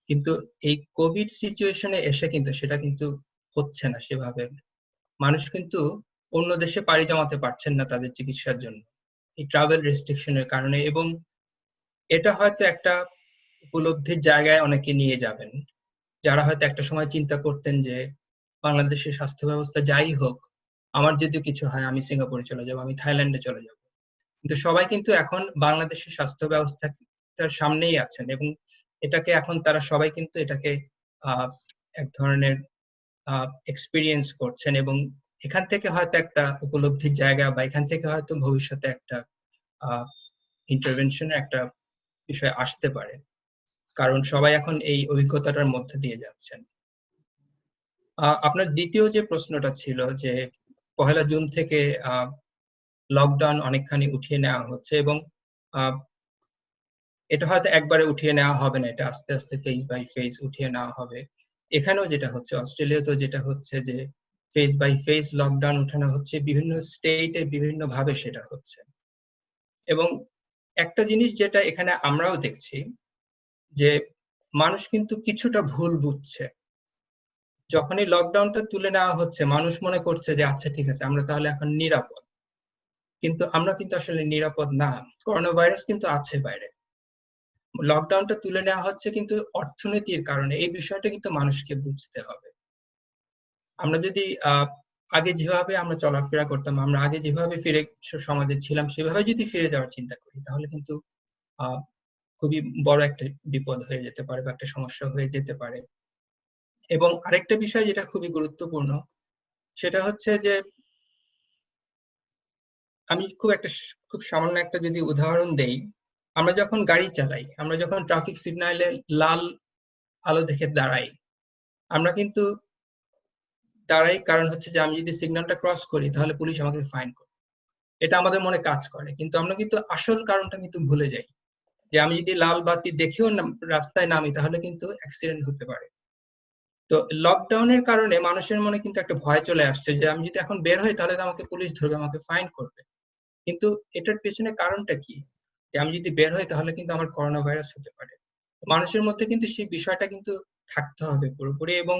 কিন্তু এই কোভিড সিচুয়েশনে এসে কিন্তু সেটা কিন্তু হচ্ছে না সেভাবে। মানুষ কিন্তু অন্য দেশে পাড়ি জমাতে পারছেন না তাদের চিকিৎসার জন্য, এই ট্রাভেল রেস্ট্রিকশনের কারণে। এবং এটা হয়তো একটা উপলব্ধির জায়গায় অনেকে নিয়ে যাবেন, যারা হয়তো একটা সময় চিন্তা করতেন যে বাংলাদেশের স্বাস্থ্য ব্যবস্থা যাই হোক, আমার যদি কিছু হয় আমি সিঙ্গাপুরে চলে যাব, আমি থাইল্যান্ডে চলে যাব। কিন্তু সবাই কিন্তু এখন বাংলাদেশের স্বাস্থ্য ব্যবস্থাটার সামনেই আছেন, এবং এটাকে এখন তারা সবাই কিন্তু এটাকে এক ধরনের এক্সপিরিয়েন্স করছেন, এবং এখান থেকে হয়তো একটা উপলব্ধির জায়গা, বা এখান থেকে হয়তো ভবিষ্যতে একটা ইন্টারভেনশনের একটা বিষয় আসতে পারে, কারণ সবাই এখন এই অভিজ্ঞতাটার মধ্যে দিয়ে যাচ্ছেন। আপনার দ্বিতীয় যে প্রশ্নটা ছিল যে 1 জুন থেকে লকডাউন অনেকখানি উঠিয়ে নেওয়া হচ্ছে, এবং এটা হয়তো একবারে উঠিয়ে নেওয়া হবে না, এটা আস্তে আস্তে ফেজ বাই ফেজ উঠিয়ে নেওয়া হবে। এখানেও যেটা হচ্ছে, অস্ট্রেলিয়াতেও যেটা হচ্ছে, যে ফেজ বাই ফেজ লকডাউন উঠানো হচ্ছে, বিভিন্ন স্টেটে বিভিন্ন ভাবে সেটা হচ্ছে। এবং একটা জিনিস যেটা এখানে আমরাও দেখছি, যে মানুষ কিন্তু কিছুটা ভুল বুঝছে। যখনই লকডাউনটা তুলে নেওয়া হচ্ছে, মানুষ মনে করছে যে আচ্ছা ঠিক আছে, আমরা তাহলে এখন নিরাপদ। কিন্তু আমরা কিন্তু আসলে নিরাপদ না, করোনা ভাইরাস কিন্তু আছে বাইরে। লকডাউনটা তুলে নেওয়া হচ্ছে কিন্তু অর্থনীতির কারণে, এই বিষয়টা কিন্তু মানুষকে বুঝতে হবে। আমরা যদি আগে যেভাবে আমরা চলাফেরা করতাম, আমরা আগে যেভাবে ফিরে সমাজে ছিলাম সেভাবে যদি ফিরে যাওয়ার চিন্তা করি, তাহলে কিন্তু খুবই বড় একটা বিপদ হয়ে যেতে পারে, বা একটা সমস্যা হয়ে যেতে পারে। এবং আরেকটা বিষয় যেটা খুবই গুরুত্বপূর্ণ, সেটা হচ্ছে যে আমি খুব সামান্য একটা যদি উদাহরণ দেই, আমরা যখন গাড়ি চালাই, আমরা যখন ট্রাফিক সিগন্যালে লাল আলো দেখে দাঁড়াই, আমরা কিন্তু দাঁড়াই কারণ হচ্ছে যে আমি যদি সিগন্যালটা ক্রস করি তাহলে পুলিশ আমাকে ফাইন করবে, এটা আমাদের মনে কাজ করে। কিন্তু আমরা কিন্তু আসল কারণটা কিন্তু ভুলে যাই, যে আমি যদি লাল বাতি দেখেও রাস্তায় নামি তাহলে কিন্তু অ্যাক্সিডেন্ট হতে পারে। তো লকডাউনের কারণে মানুষের মনে কিন্তু একটা ভয় চলে আসছে যে আমি যদি এখন বের হই তাহলে তো আমাকে পুলিশ ধরবে, আমাকে ফাইন করবে। কিন্তু এটার পেছনে কারণটা কি? যে আমি যদি বের হই তাহলে কিন্তু আমার করোনা ভাইরাস হতে পারে। মানুষের মধ্যে কিন্তু সেই বিষয়টা কিন্তু থাকতে হবে পুরোপুরি, এবং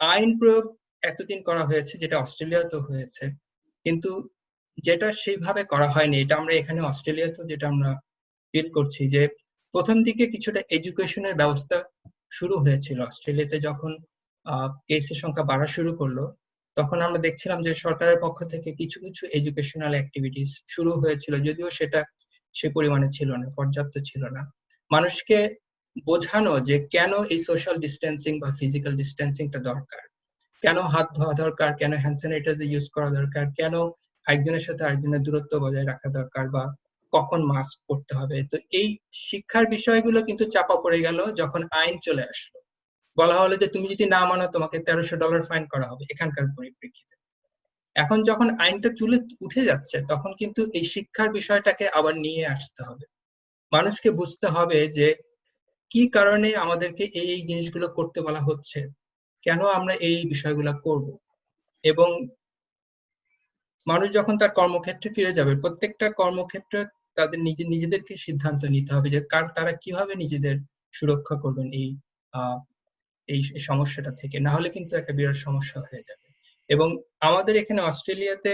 আইন প্রয়োগ এতদিন করা হয়েছে, যেটা অস্ট্রেলিয়াতেও হয়েছে, কিন্তু যেটা সেইভাবে করা হয়নি, এটা আমরা এখানে অস্ট্রেলিয়াতেও যেটা আমরা ফিল করছি যে প্রথম দিকে কিছুটা এডুকেশনের ব্যবস্থা শুরু হয়েছিল অস্ট্রেলিয়াতে, যখন কেসের সংখ্যা বাড়া শুরু করলো তখন আমরা দেখছিলাম যে সরকারের পক্ষ থেকে কিছু কিছু এডুকেশনাল অ্যাক্টিভিটিস শুরু হয়েছিল, যদিও সেটা সে পরিমাণে ছিল না, পর্যাপ্ত ছিল না। মানুষকে বোঝানো যে কেন এই সোশ্যাল ডিস্টেন্সিং বা ফিজিক্যাল ডিস্টেন্সিংটা দরকার, কেন হাত ধোয়া দরকার, কেন হ্যান্ড স্যানিটাইজার ইউজ করা দরকার, কেন একজনের সাথে আরেকজনের দূরত্ব বজায় রাখা দরকার, বা কখন মাস্ক পরতে হবে। তো এই শিক্ষার বিষয়গুলো কিন্তু চাপা পড়ে গেল যখন আইন চলে আসলো। বলা হলো যে তুমি যদি না মানো তোমাকে $1300 ফাইন করা হবে এখানকার পরিপ্রেক্ষিতে। এখন যখন আইনটা চুলে উঠে যাচ্ছে তখন কিন্তু এই শিক্ষার বিষয়টাকে আবার নিয়ে আসতে হবে। মানুষকে বুঝতে হবে যে কি কারণে আমাদেরকে এই জিনিসগুলো করতে বলা হচ্ছে, কেন আমরা এই বিষয়গুলো করব। এবং মানুষ যখন তার কর্মক্ষেত্রে ফিরে যাবে, প্রত্যেকটা কর্মক্ষেত্রে তাদের নিজেদেরকে সিদ্ধান্ত নিতে হবে যে তারা কিভাবে নিজেদের সুরক্ষা করবেন আহ এই সমস্যাটা থেকে, না হলে কিন্তু একটা বিরাট সমস্যা হয়ে যাবে। এবং আমাদের এখানে অস্ট্রেলিয়াতে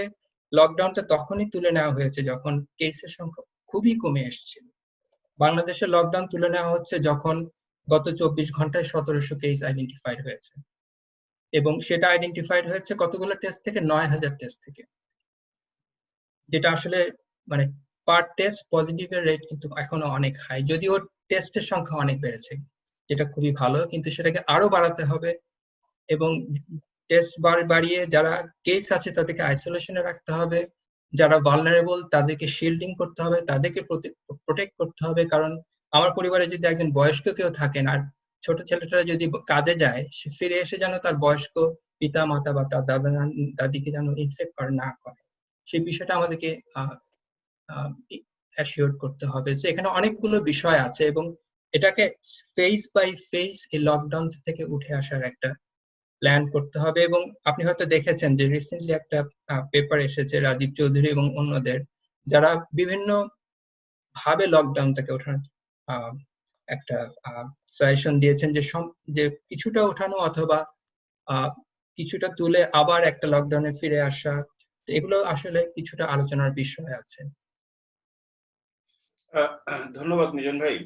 লকডাউনটা তখনই তুলে নেওয়া হয়েছে যখন কেসের সংখ্যা খুবই কমে এসেছিল। বাংলাদেশে লকডাউন তুলে নেওয়া হচ্ছে যখন গত 24 ঘন্টায় 1700 কেস আইডেন্টিফাইড হয়েছে, এবং সেটা আইডেন্টিফাইড হয়েছে কতগুলো টেস্ট থেকে, 9000 টেস্ট থেকে, যেটা আসলে মানে পার টেস্ট পজিটিভের রেট কিন্তু এখনো অনেক হাই, যদিও টেস্টের সংখ্যা অনেক বেড়েছে, যেটা খুবই ভালো, কিন্তু সেটাকে আরো বাড়াতে হবে। এবং টেস্ট বাড়িয়ে যারা কেস আছে তাদেরকে আইসোলেশনে রাখতে হবে, যারা ভালনারেবল তাদেরকে শিল্ডিং করতে হবে, তাদেরকে প্রোটেক্ট করতে হবে। কারণ আমার পরিবারে যদি একজন বয়স্ক কেউ থাকেন আর ছোট ছেলেটা যদি কাজে যায়, সে ফিরে এসে যেন তার বয়স্ক পিতা মাতা বা তার দাদা দাদিকে যেন ইনফেক্ট না করে, সেই বিষয়টা আমাদেরকে অ্যাসিওর করতে হবে। তো এখানে অনেকগুলো বিষয় আছে, এবং এটাকে ফেজ বাই ফেজ এই লকডাউন থেকে উঠে আসার একটা প্ল্যান করতে হবে। এবং আপনি হয়তো দেখেছেন যে রিসেন্টলি একটা পেপার এসেছে রাজীব চৌধুরী এবং অন্যদের, যারা বিভিন্ন ভাবে লকডাউন থেকে ওঠানোর একটা সাজেশন দিয়েছেন, যে কিছুটা ওঠানো অথবা কিছুটা তুলে আবার একটা লকডাউনে ফিরে আসা। এগুলো আসলে কিছুটা আলোচনার বিষয় আছে। ধন্যবাদ মিলন ভাই।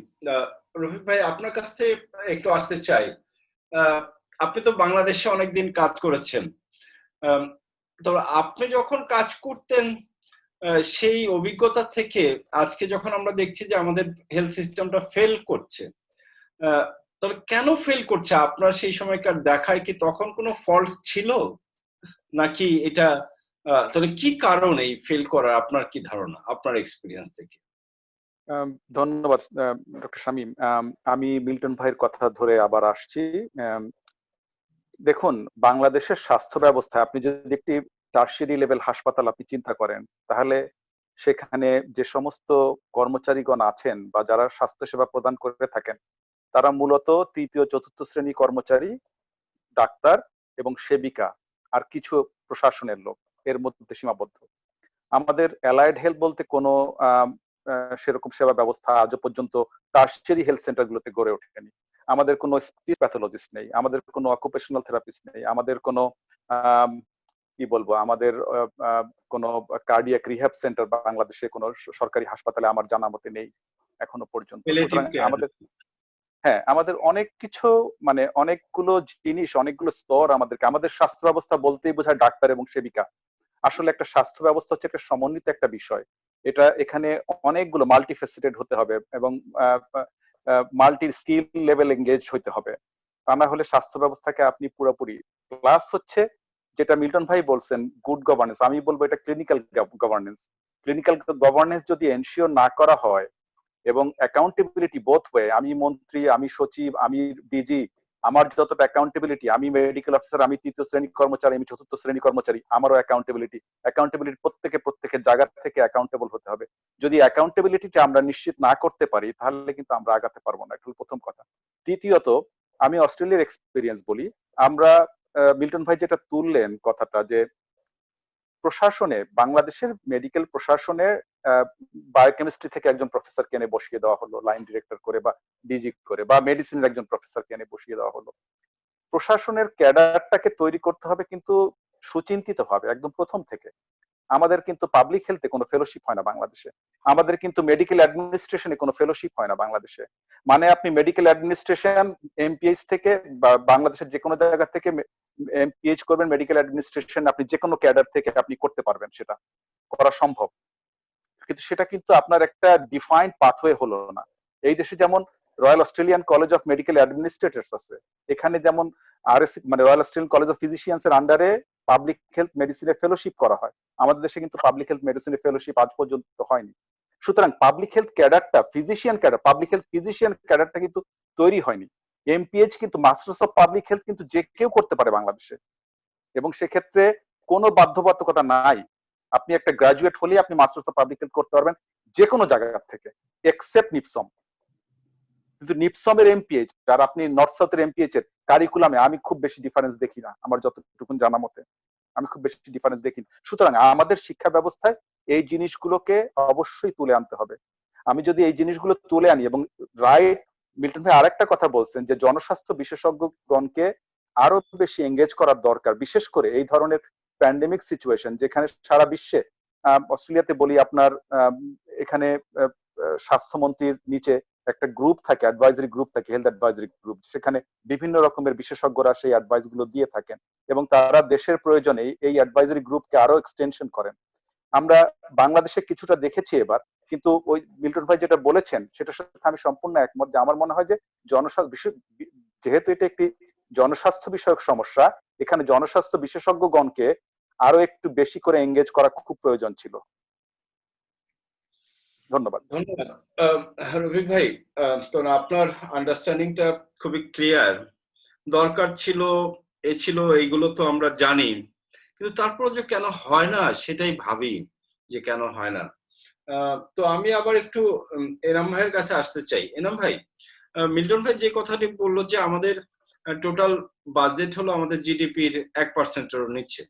রফিক ভাই, আপনার কাছে একটু আসতে চাই। আপনি তো বাংলাদেশে অনেকদিন কাজ করেছেন, তো আপনি যখন কাজ করতেন সেই অভিজ্ঞতা থেকে আজকে যখন আমরা দেখছি যে আমাদের হেলথ সিস্টেমটা ফেল করছে, তবে কেন ফেল করছে? আপনার সেই সময়কার দেখায় কি তখন কোনো ফল্ট ছিল, নাকি এটা তাহলে কি কারণ এই ফেল করার? আপনার কি ধারণা আপনার এক্সপিরিয়েন্স থেকে? ধন্যবাদ ডক্টর শামীম। আমি মিল্টন ভাইয়ের কথা ধরে আবার আসছি। দেখুন, বাংলাদেশের স্বাস্থ্য ব্যবস্থা, আপনি যদি একটি টারশিয়ারি লেভেল হাসপাতাল আপনি চিন্তা করেন, তাহলে সেখানে যে সমস্ত কর্মচারীগণ আছেন বা যারা স্বাস্থ্যসেবা প্রদান করে থাকেন, তারা মূলত তৃতীয় চতুর্থ শ্রেণী কর্মচারী, ডাক্তার এবং সেবিকা, আর কিছু প্রশাসনের লোক, এর মধ্যে সীমাবদ্ধ। আমাদের অ্যালাইড হেলথ বলতে কোনো সেরকম সেবা ব্যবস্থা আজও পর্যন্ত টারশিয়ারি হেলথ সেন্টার গুলোতে গড়ে ওঠেনি। আমাদের কোনো স্পিচ প্যাথোলজিস্ট নেই, আমাদের কোনো অকুপেশনাল থেরাপিস্ট নেই, আমাদের কোনো কি বলবো, আমাদের কোনো কার্ডিয়াক রিহ্যাব সেন্টার বাংলাদেশে কোনো সরকারি হাসপাতালে আমার জানা মতে নেই এখনো পর্যন্ত। সুতরাং আমাদের অনেক কিছু, মানে অনেকগুলো জিনিস, অনেকগুলো স্তর, আমাদের স্বাস্থ্য ব্যবস্থা বলতেই বোঝায় ডাক্তার এবং সেবিকা। আসলে একটা স্বাস্থ্য ব্যবস্থা হচ্ছে একটা সমন্বিত একটা বিষয়। এটা এখানে অনেকগুলো মাল্টিফেসেটেড হতে হবে এবং মাল্টি স্কিল লেভেল এঙ্গেজ হতে হবে, তা না হলে স্বাস্থ্য ব্যবস্থাকে আপনি পুরোপুরি, প্লাস হচ্ছে যেটা মিল্টন ভাই বলছেন গুড গভর্নেন্স, আমি বলবো এটা ক্লিনিক্যাল গভর্নেন্স। ক্লিনিক্যাল গভর্নেন্স যদি এনশিওর না করা হয় এবং অ্যাকাউন্টেবিলিটি বোথ ওয়ে, আমি মন্ত্রী, আমি সচিব, আমি ডিজি, আমার যতটা অ্যাকাউন্টেবিলিটি, আমি মেডিকেল অফিসার, আমি তৃতীয় শ্রেণী কর্মচারী, আমি চতুর্থ শ্রেণী কর্মচারী, আমারও অ্যাকাউন্টেবিলিটি প্রত্যেকের জায়গা থেকে অ্যাকাউন্টেবল হতে হবে। যদি অ্যাকাউন্টেবিলিটিটা আমরা নিশ্চিত না করতে পারি তাহলে কিন্তু আমরা আগাতে পারবো না, এটা হলো প্রথম কথা। দ্বিতীয়ত, আমি অস্ট্রেলিয়ার এক্সপিরিয়েন্স বলি। আমরা মিল্টন ভাই যেটা তুললেন কথাটা, যে প্রশাসনে, বাংলাদেশের মেডিকেল প্রশাসনে বায়োকেমিস্ট্রি থেকে একজন প্রফেসরকে এনে বসিয়ে দেওয়া হলো লাইন ডিরেক্টর করে বা ডিজি করে, বা মেডিসিনের একজন প্রফেসরকে এনে বসিয়ে দেওয়া হলো। প্রশাসনের ক্যাডারটাকে তৈরি করতে হবে কিন্তু সুচিন্তিত ভাবে, একদম প্রথম থেকে। আমাদের কিন্তু পাবলিক হেলথে কোনো ফেলোশিপ হয় না বাংলাদেশে, আমাদের কিন্তু মেডিকেল অ্যাডমিনিস্ট্রেশনে কোনো ফেলোশিপ হয় না বাংলাদেশে। মানে আপনি মেডিকেল অ্যাডমিনিস্ট্রেশন এমপিএইচ থেকে বা বাংলাদেশের যে কোনো জায়গা থেকে এমপিএইচ করবেন, মেডিকেল অ্যাডমিনিস্ট্রেশন আপনি যে কোনো ক্যাডার থেকে আপনি করতে পারবেন, সেটা করা সম্ভব। কিন্তু সেটা কিন্তু আপনার একটা ডিফাইন্ড পাথওয়ে হলো না। এই দেশে যেমন royal Australian college of medical administrators আছে, এখানে যেমন আরএসসি মানে royal Australian college of physicians এর আন্ডারে পাবলিক হেলথ মেডিসিনের ফেলোশিপ করা হয়। আমাদের দেশে কিন্তু পাবলিক হেলথ মেডিসিনের ফেলোশিপ আজ পর্যন্ত হয়নি। সুতরাং পাবলিক হেলথ ক্যাডারটা, physician cadre, public health physician ক্যাডারটা কিন্তু তৈরি হয়নি। এমপিএইচ কিন্তু মাস্টার্স অফ পাবলিক হেলথ কিন্তু যে কেউ করতে পারে বাংলাদেশে, এবং সেক্ষেত্রে কোনো বাধ্যবাধকতা নাই। আপনি একটা গ্রাজুয়েট হলে আপনি মাস্টার্স অফ পাবলিক হেলথ করতে পারবেন যে কোনো জায়গা থেকে, এক্সেপ্ট নিপসম। কিন্তু নিপসমের এমপিএইচ আর আপনি নর্থ সাউথের এমপিএইচ এর কারিকুলামে আমি খুব বেশি ডিফারেন্স দেখি না, আমার যতটুকু জানা মতে আমি খুব বেশি ডিফারেন্স দেখি। সুতরাং আমাদের শিক্ষা ব্যবস্থায় এই জিনিসগুলোকে অবশ্যই তুলে আনতে হবে। আমি যদি এই জিনিসগুলো তুলে আনি, এবং রাইট, মিল্টন ভাই আরেকটা কথা বলছেন যে জনস্বাস্থ্য বিশেষজ্ঞগণকে আরো বেশি এঙ্গেজ করার দরকার, বিশেষ করে এই ধরনের প্যান্ডেমিক সিচুয়েশন যেখানে সারা বিশ্বে, অস্ট্রেলিয়াতে বলি আপনার এখানে স্বাস্থ্যমন্ত্রীর নিচে একটা গ্রুপ থাকে, অ্যাডভাইজারি গ্রুপ থাকে, হেলথ অ্যাডভাইজারি গ্রুপ, সেখানে বিভিন্ন রকমের বিশেষজ্ঞরা সেই অ্যাডভাইস গুলো দিয়ে থাকেন, এবং তারা দেশের প্রয়োজনে এই অ্যাডভাইজারি গ্রুপকে আরো এক্সটেনশন করেন। আমরা বাংলাদেশে কিছুটা দেখেছি এবার, কিন্তু ওই মিল্টন ভাই যেটা বলেছেন সেটার সাথে আমি সম্পূর্ণ একমত, যে আমার মনে হয় যে যেহেতু এটা একটি জনস্বাস্থ্য বিষয়ক সমস্যা, এখানে জনস্বাস্থ্য বিশেষজ্ঞগণকে আরো একটু বেশি করে এঙ্গেজ করা খুব প্রয়োজন ছিল। ধন্যবাদ। ধন্যবাদ রফিক ভাই। তো আপনার আন্ডারস্ট্যান্ডিংটা খুবই ক্লিয়ার। দরকার ছিল, এইগুলো তো আমরা জানি, কিন্তু তারপর যে কেন হয় না সেটাই ভাবি, যে কেন হয় না। তো আমি আবার একটু এনাম ভাইয়ের কাছে আসতে চাই। এনাম ভাই, মিল্টন ভাই যে কথাটি বললো যে আমাদের টোটাল বাজেট হলো আমাদের জিডিপির 1%-এর নিচে,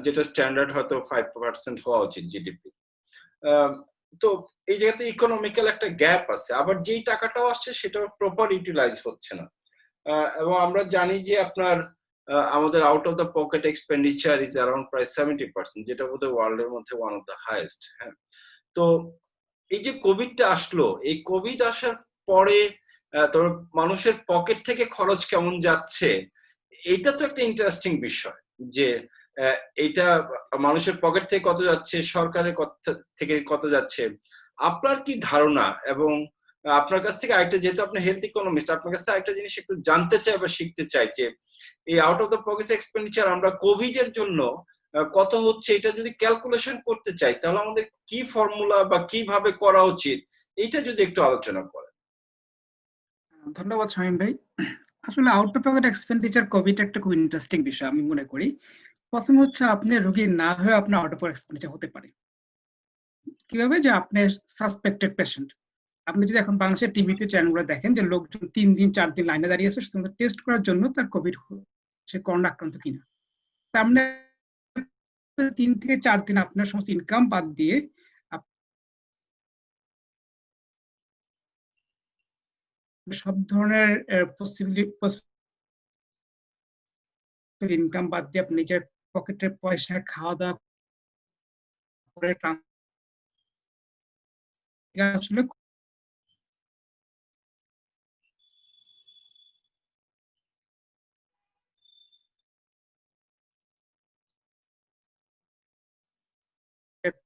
যেটা স্ট্যান্ডার্ড হয়তো 5% হওয়া উচিত জিডিপি। তো এই জায়গাতে ইকোনমিক্যাল একটা গ্যাপ আছে, আবার যেই টাকাটাও আসছে সেটা প্রপার ইউটিলাইজ হচ্ছে না। এবং আমরা জানি যে আপনার আমাদের out of the pocket expenditure is around প্রায় 70%, যেটা বোধহয় ওয়ার্ল্ডের মধ্যে ওয়ান অফ দ্য হাইয়েস্ট। হ্যাঁ, তো এই যে কোভিডটা আসলো, এই কোভিড আসার পরে তোর মানুষের পকেট থেকে খরচ কেমন যাচ্ছে, এইটা তো একটা ইন্টারেস্টিং বিষয়, যে এইটা মানুষের পকেট থেকে কত যাচ্ছে, সরকারের থেকে কত যাচ্ছে। আপনার কি ধারণা? এবং আপনার কাছ থেকে আরেকটা, যেহেতু আপনি হেলথ ইকোনমিস্ট, আপনার কাছ থেকে আরেকটা জিনিস একটু জানতে চাই বা শিখতে চাই, যে এই out of the pocket expenditure আমরা কোভিড এর জন্য কত হচ্ছে, এটা যদি ক্যালকুলেশন করতে চাই তাহলে আমাদের কি ফর্মুলা বা কিভাবে করা উচিত, এইটা যদি একটু আলোচনা করেন। ধন্যবাদ শামীম ভাই। আসলে out of pocket expenditure Covid একটা খুব ইন্টারেস্টিং বিষয় আমি মনে করি। প্রথম হচ্ছে আপনি রোগী না হয়ে আপনার আউট অফ পকেট এক্সপেন্ডিচার হতে পারে কিভাবে, যে আপনি সাসপেক্টেড পেশেন্ট, আপনি যদি এখন বাংলাদেশের টিভিতে চ্যানেলগুলো দেখেন যে লোকজন 3 দিন 4 দিন লাইনে দাঁড়িয়ে আছে শুধুমাত্র টেস্ট করার জন্য তার কোভিড, সে করোনা আক্রান্ত কিনা। তার মানে 3 থেকে 4 দিন আপনার সমস্ত ইনকাম বাদ দিয়ে সব ধরনের ইনকাম বাদ দিয়ে আপনি নিজের পকেটের পয়সা, খাওয়া দাওয়া করে আসলে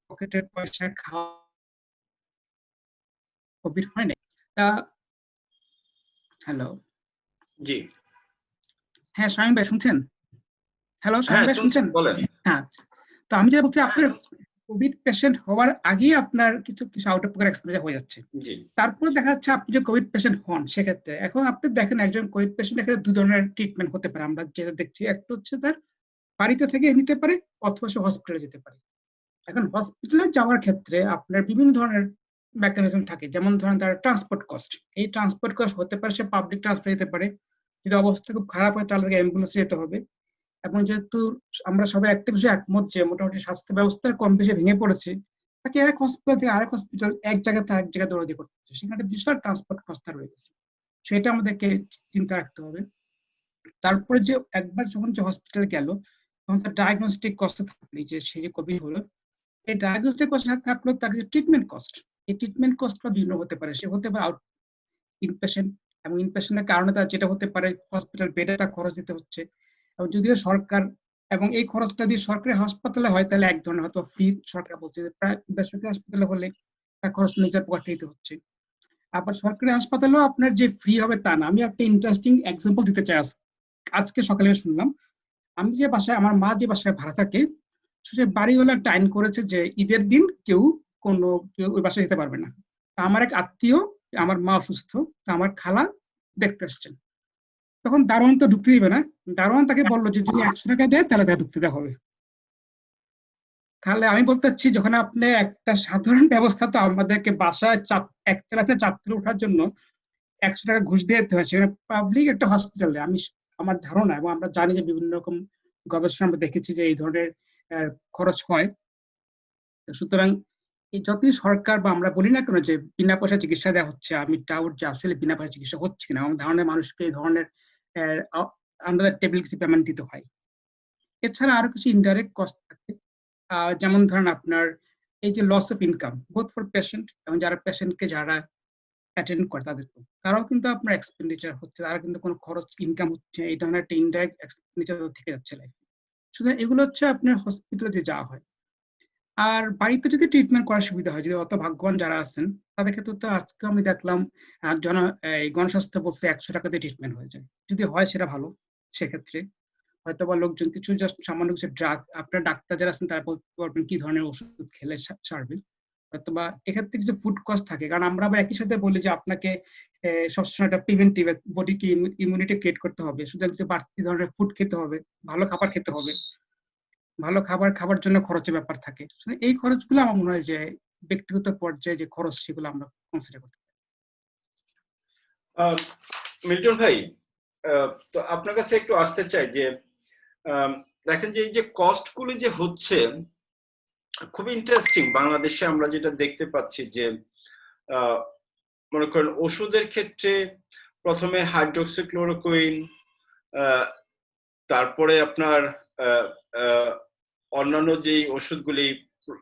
পকেটের পয়সা খাওয়া কোভিড হয় না। হ্যালো, জি হ্যাঁ শামীম ভাই শুনছেন? হ্যালো শামীম হ্যাঁ ভাই শুনছেন? বলেন। হ্যাঁ, তো আমি যেটা বলছি, আপনার কোভিড পেশেন্ট হওয়ার আগেই আপনার কিছু কিছু আউট অফ পকেট এক্সপেন্ডিচার হয়ে যাচ্ছে। জি তারপর দেখা যাচ্ছে আপনি যে কোভিড পেশেন্ট হন, সেক্ষেত্রে এখন আপনি দেখেন একজন কোভিড পেশেন্ট এখানে 2 ধরনের ট্রিটমেন্ট হতে পারে। আমরা যেটা দেখছি, একটা হচ্ছে তার বাড়িতে থেকে নিতে পারে অথবা সে হসপিটালে যেতে পারে। এখন হসপিটালে যাওয়ার ক্ষেত্রে আপনার বিভিন্ন ধরনের মেকানিজম থাকে, যেমন ধরেন তার ট্রান্সপোর্ট কস্ট। এই ট্রান্সপোর্ট কস্ট হতে পারে সে পাবলিক ট্রান্সপোর্ট যেতে পারে, যদি অবস্থা খুব খারাপ হয় তাহলে তাকে অ্যাম্বুলেন্সে যেতে হবে। এবং যেহেতু আমরা সবাই একটা বিষয়ে একমত যে মোটামুটি স্বাস্থ্য ব্যবস্থা কম বেশি ভেঙে পড়েছে, তাকে এক হসপিটাল থেকে আরেক হসপিটাল, এক জায়গা থেকে আরেক জায়গায় দৌড়াদৌড়ি করতে হচ্ছে, সেখানে বিশাল ট্রান্সপোর্ট কস্ট রয়ে গেছে। সেটা আমাদেরকে চিন্তা রাখতে হবে। তারপরে যে একবার যখন যে হসপিটালে গেল তখন তার ডায়াগনস্টিক কস্ট থাকলে, যে সে যে কোভিড হলো, এই ডায়াগনস্টিক কস্ট থাকলো, তার যে ট্রিটমেন্ট কস্ট, এই ট্রিটমেন্ট কস্টটা ভিন্ন হতে পারে। সে হতে পারে আউট ইনপেশেন্ট, এবং ইনপেশেন্টের কারণে তার যেটা হতে পারে হসপিটাল বেডে তার খরচ দিতে হচ্ছে। এবং যদিও সরকার, এবং এই খরচটা যদি সরকারি হাসপাতালে হয় তাহলে এক ধরনের হয়তো ফ্রি, সরকার বলছে যে প্রায় বেসরকারি হাসপাতালে হলে তার খরচ নিজের পকেটে দিতে হচ্ছে। আবার সরকারি হাসপাতালেও আপনার যে ফ্রি হবে তা না। আমি একটা ইন্টারেস্টিং এক্সাম্পল দিতে চাই। আজকে সকালে শুনলাম, আমি যে বাসায়, আমার মা যে বাসায় ভাড়া থাকে, সে বাড়ি হলো একটা আইন করেছে যে ঈদের দিন কেউ ওই বাসায় যেতে পারবে না। তা আমার এক আত্মীয়, আমার মা অসুস্থ, তা আমার খালা দেখতে আসছেন, তখন দারোয়ান তো ঢুকতে দিবে না। দারোয়ান তাকে বললো যে যদি 100 টাকা দেয় তাহলে তাকে ঢুকতে দেওয়া হবে। তাহলে আমি বলতে চাচ্ছি, যখন আপনি একটা সাধারণ ব্যবস্থা, তো আমাদেরকে বাসায় একতলাতে 4তলা ওঠার জন্য 100 টাকা ঘুষ দিয়ে যেতে হয়, সেখানে পাবলিক একটা হসপিটালে, আমার ধারণা এবং আমরা জানি যে বিভিন্ন রকম গবেষণা আমরা দেখেছি যে এই ধরনের খরচ হয়। সুতরাং যতই সরকার বা আমরা বলি না কেন যে বিনা পয়সা চিকিৎসা দেওয়া হচ্ছে, আমি ডাউট যে আসলে বিনা পয়সা চিকিৎসা হচ্ছে কিনা, আমার ধারণা মানুষকে এই ধরনের আন্ডার দ্য টেবিল কিছু পেমেন্ট দিতে হয়। এছাড়া আরো কিছু ইনডাইরেক্ট কস্ট থাকে, যেমন ধরেন আপনার এই যে loss of income both for patient, এবং যারা পেশেন্টকে যারা অ্যাটেন্ড করে তারাও কিন্তু আপনার এক্সপেন্ডিচার হচ্ছে, তারা কিন্তু কোনো খরচ ইনকাম হচ্ছে, এই ধরনের একটা ইনডাইরেক্ট এক্সপেন্ডিচার থেকে যাচ্ছে লাইফে। সুতরাং এগুলো হচ্ছে আপনার হসপিটালে যে যাওয়া হয়। আর বাড়িতে যদি ট্রিটমেন্ট করার সুবিধা হয়, যদি অত ভাগ্যবান যারা আছেন তাদের ক্ষেত্রে, তো আজকে আমি দেখলাম গণস্বাস্থ্য বলছে 100 টাকা দিয়ে ট্রিটমেন্ট হয়ে যায়। যদি হয় সেটা ভালো, সেক্ষেত্রে হয়তো বা লোকজন কিছু জাস্ট সামান্য কিছু ড্রাগ, আপনার ডাক্তার যারা আছেন তারা বলতে পারবেন কি ধরনের ওষুধ খেলে সারবে। হয়তোবা এক্ষেত্রে কিছু ফুড কস্ট থাকে, কারণ আমরা আবার একই সাথে বলি যে আপনাকে সবসময় একটা প্রিভেন্টিভ, বডিকে ইমিউনিটি ক্রিয়েট করতে হবে, সুতরাং কিছু বাড়তি ধরনের ফুড খেতে হবে, ভালো খাবার খেতে হবে। ভালো খাবার খাবার জন্য খরচের ব্যাপার থাকে। এই খরচগুলো আমার মনে হয় যে ব্যক্তিগত পর্যায়ে যে খরচ, সেগুলো আমরা কনসিডার করতে পারি। মিল্টন ভাই, তো আপনার কাছে একটু আসতে চাই যে দেখেন যে এই যে কস্ট গুলি যে হচ্ছে খুব ইন্টারেস্টিং। বাংলাদেশে আমরা যেটা দেখতে পাচ্ছি যে মনে করেন ওষুধের ক্ষেত্রে প্রথমে হাইড্রোক্সিক্লোরোকুইন, তারপরে আপনার অন্যান্য যেই ওষুধগুলি,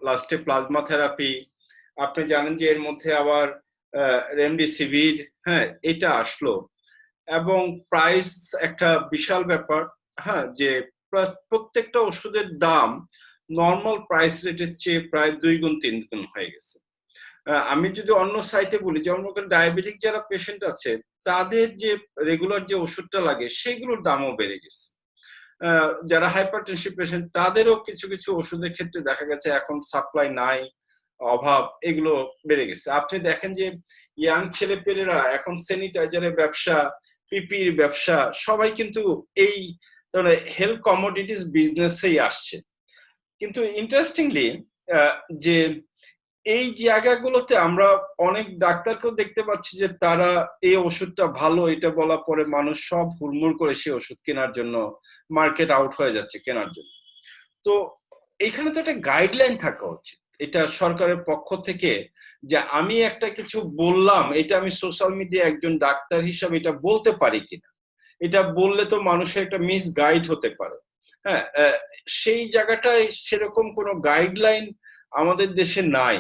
লাস্টে প্লাজমা থেরাপি, আপনি জানেন যে এর মধ্যে আবার রেমডেসিভির, হ্যাঁ, এটা আসলো, এবং প্রাইস একটা বিশাল ব্যাপার। হ্যাঁ, যে প্রত্যেকটা ওষুধের দাম নর্মাল প্রাইস রেটের চেয়ে প্রায় 2 গুণ 3 গুণ হয়ে গেছে। আমি যদি অন্য সাইটে বলি, যেমন ডায়াবেটিক যারা পেশেন্ট আছে তাদের যে রেগুলার যে ওষুধটা লাগে সেগুলোর দামও বেড়ে গেছে। যারা হাইপারটেনসিভ পেশেন্ট তাদেরও কিছু কিছু ওষুধের ক্ষেত্রে দেখা গেছে এখন সাপ্লাই নাই, অভাব, এগুলো বেড়ে গেছে। আপনি দেখেন যে ইয়াং ছেলেপেলেরা এখন স্যানিটাইজারের ব্যবসা, পিপির ব্যবসা, সবাই কিন্তু এই ধরনের হেলথ কমোডিটিস বিজনেসেই আসছে। কিন্তু ইন্টারেস্টিংলি যে এই জায়গাগুলোতে আমরা অনেক ডাক্তারকেও দেখতে পাচ্ছি যে তারা এই ওষুধটা ভালো এটা বলা পরে মানুষ সব হুড়মুড় করে সেই ওষুধ কেনার জন্য মার্কেট আউট হয়ে যাচ্ছে কেনার জন্য। তো এইখানে তো একটা গাইডলাইন থাকা উচিত এটা সরকারের পক্ষ থেকে, যে আমি একটা কিছু বললাম, এটা আমি সোশ্যাল মিডিয়া একজন ডাক্তার হিসাবে এটা বলতে পারি কিনা। এটা বললে তো মানুষের একটা মিস গাইড হতে পারে। হ্যাঁ, সেই জায়গাটায় সেরকম কোনো গাইডলাইন আমাদের দেশে নাই।